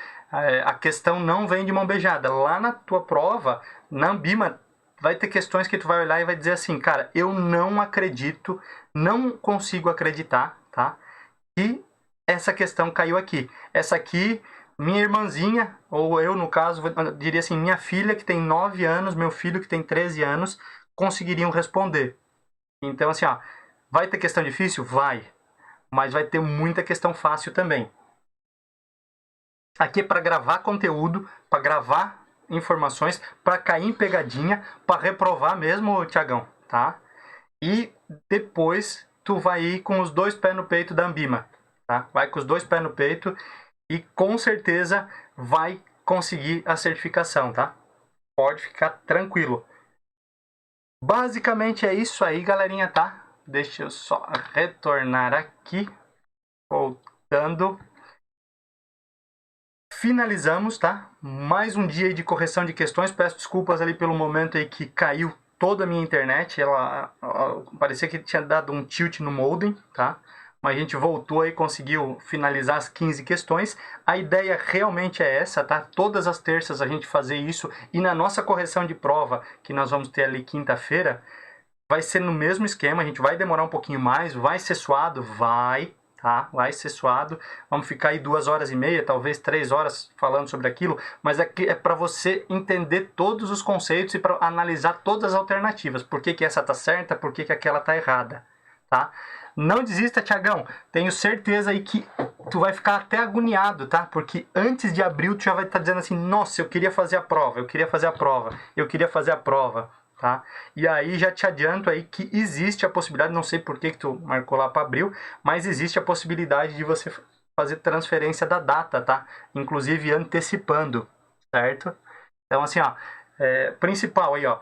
a questão não vem de mão beijada. Lá na tua prova, na Ambima, vai ter questões que tu vai olhar e vai dizer assim, cara, eu não acredito, não consigo acreditar, tá? Que essa questão caiu aqui. Essa aqui, minha irmãzinha, ou eu no caso, diria assim, minha filha que tem 9 anos, meu filho que tem 13 anos, conseguiriam responder. Então, assim, ó, vai ter questão difícil? Vai. Mas vai ter muita questão fácil também. Aqui é para gravar conteúdo, para gravar informações, para cair em pegadinha, para reprovar mesmo, Tiagão, tá? E depois tu vai ir com os 2 pés no peito da Ambima, tá? Vai com os 2 pés no peito e com certeza vai conseguir a certificação, tá? Pode ficar tranquilo. Basicamente é isso aí, galerinha, tá? Deixa eu só retornar aqui. Voltando. Finalizamos, tá? Mais um dia de correção de questões. Peço desculpas ali pelo momento aí que caiu toda a minha internet. Ela parecia que tinha dado um tilt no modem, tá? Mas a gente voltou aí, conseguiu finalizar as 15 questões. A ideia realmente é essa, tá? Todas as terças a gente fazer isso. E na nossa correção de prova, que nós vamos ter ali quinta-feira, vai ser no mesmo esquema. A gente vai demorar um pouquinho mais, vai ser suado, vai, tá? Vai ser suado. Vamos ficar aí 2h30, talvez 3 horas falando sobre aquilo, mas aqui é para você entender todos os conceitos e para analisar todas as alternativas. Por que que essa tá certa, por que que aquela tá errada, tá? Não desista, Tiagão. Tenho certeza aí que tu vai ficar até agoniado, tá? Porque antes de abril tu já vai estar dizendo assim, nossa, eu queria fazer a prova, eu queria fazer a prova, eu queria fazer a prova. Tá? E aí já te adianto aí que existe a possibilidade, não sei por que tu marcou lá para abril, mas existe a possibilidade de você fazer transferência da data, tá? Inclusive antecipando, certo? Então assim, ó, principal aí, ó,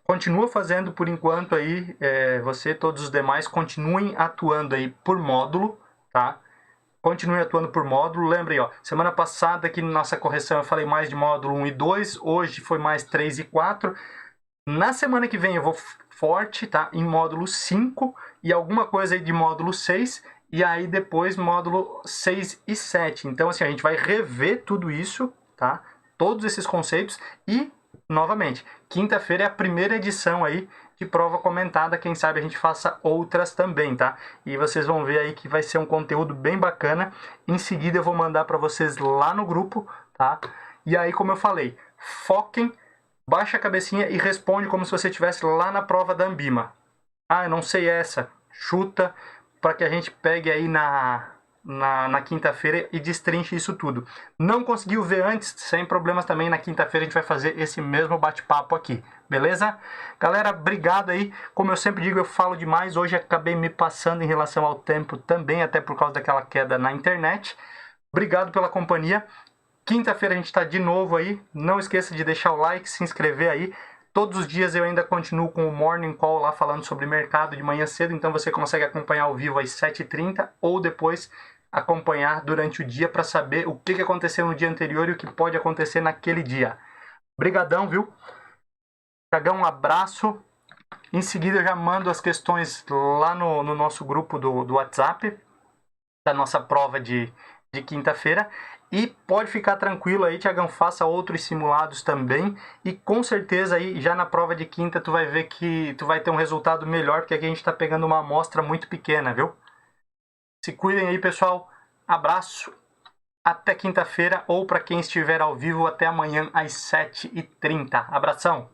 continua fazendo por enquanto aí, você, todos os demais, continuem atuando aí por módulo, tá? Continue atuando por módulo. Lembrem, ó, semana passada aqui na nossa correção eu falei mais de módulo 1 e 2, hoje foi mais 3 e 4. Na semana que vem eu vou forte, tá? Em módulo 5 e alguma coisa aí de módulo 6 e aí depois módulo 6 e 7. Então assim, a gente vai rever tudo isso, tá? Todos esses conceitos e, novamente, quinta-feira é a primeira edição aí de prova comentada, quem sabe a gente faça outras também, tá? E vocês vão ver aí que vai ser um conteúdo bem bacana. Em seguida eu vou mandar para vocês lá no grupo, tá? E aí, como eu falei, foquem, baixa a cabecinha e responde como se você estivesse lá na prova da Ambima. Ah, eu não sei essa. Chuta para que a gente pegue aí na quinta-feira e destrinche isso tudo. Não conseguiu ver antes? Sem problemas também. Na quinta-feira a gente vai fazer esse mesmo bate-papo aqui. Beleza? Galera, obrigado aí. Como eu sempre digo, eu falo demais. Hoje acabei me passando em relação ao tempo também, até por causa daquela queda na internet. Obrigado pela companhia. Quinta-feira a gente está de novo aí. Não esqueça de deixar o like, se inscrever aí. Todos os dias eu ainda continuo com o Morning Call lá falando sobre mercado de manhã cedo. Então você consegue acompanhar ao vivo às 7h30 ou depois acompanhar durante o dia para saber o que aconteceu no dia anterior e o que pode acontecer naquele dia. Brigadão, viu? Tiagão, um abraço. Em seguida eu já mando as questões lá no nosso grupo do WhatsApp da nossa prova de quinta-feira. E pode ficar tranquilo aí, Tiagão, faça outros simulados também. E com certeza aí, já na prova de quinta, tu vai ver que tu vai ter um resultado melhor, porque aqui a gente está pegando uma amostra muito pequena, viu? Se cuidem aí, pessoal. Abraço. Até quinta-feira, ou para quem estiver ao vivo, até amanhã às 7h30. Abração!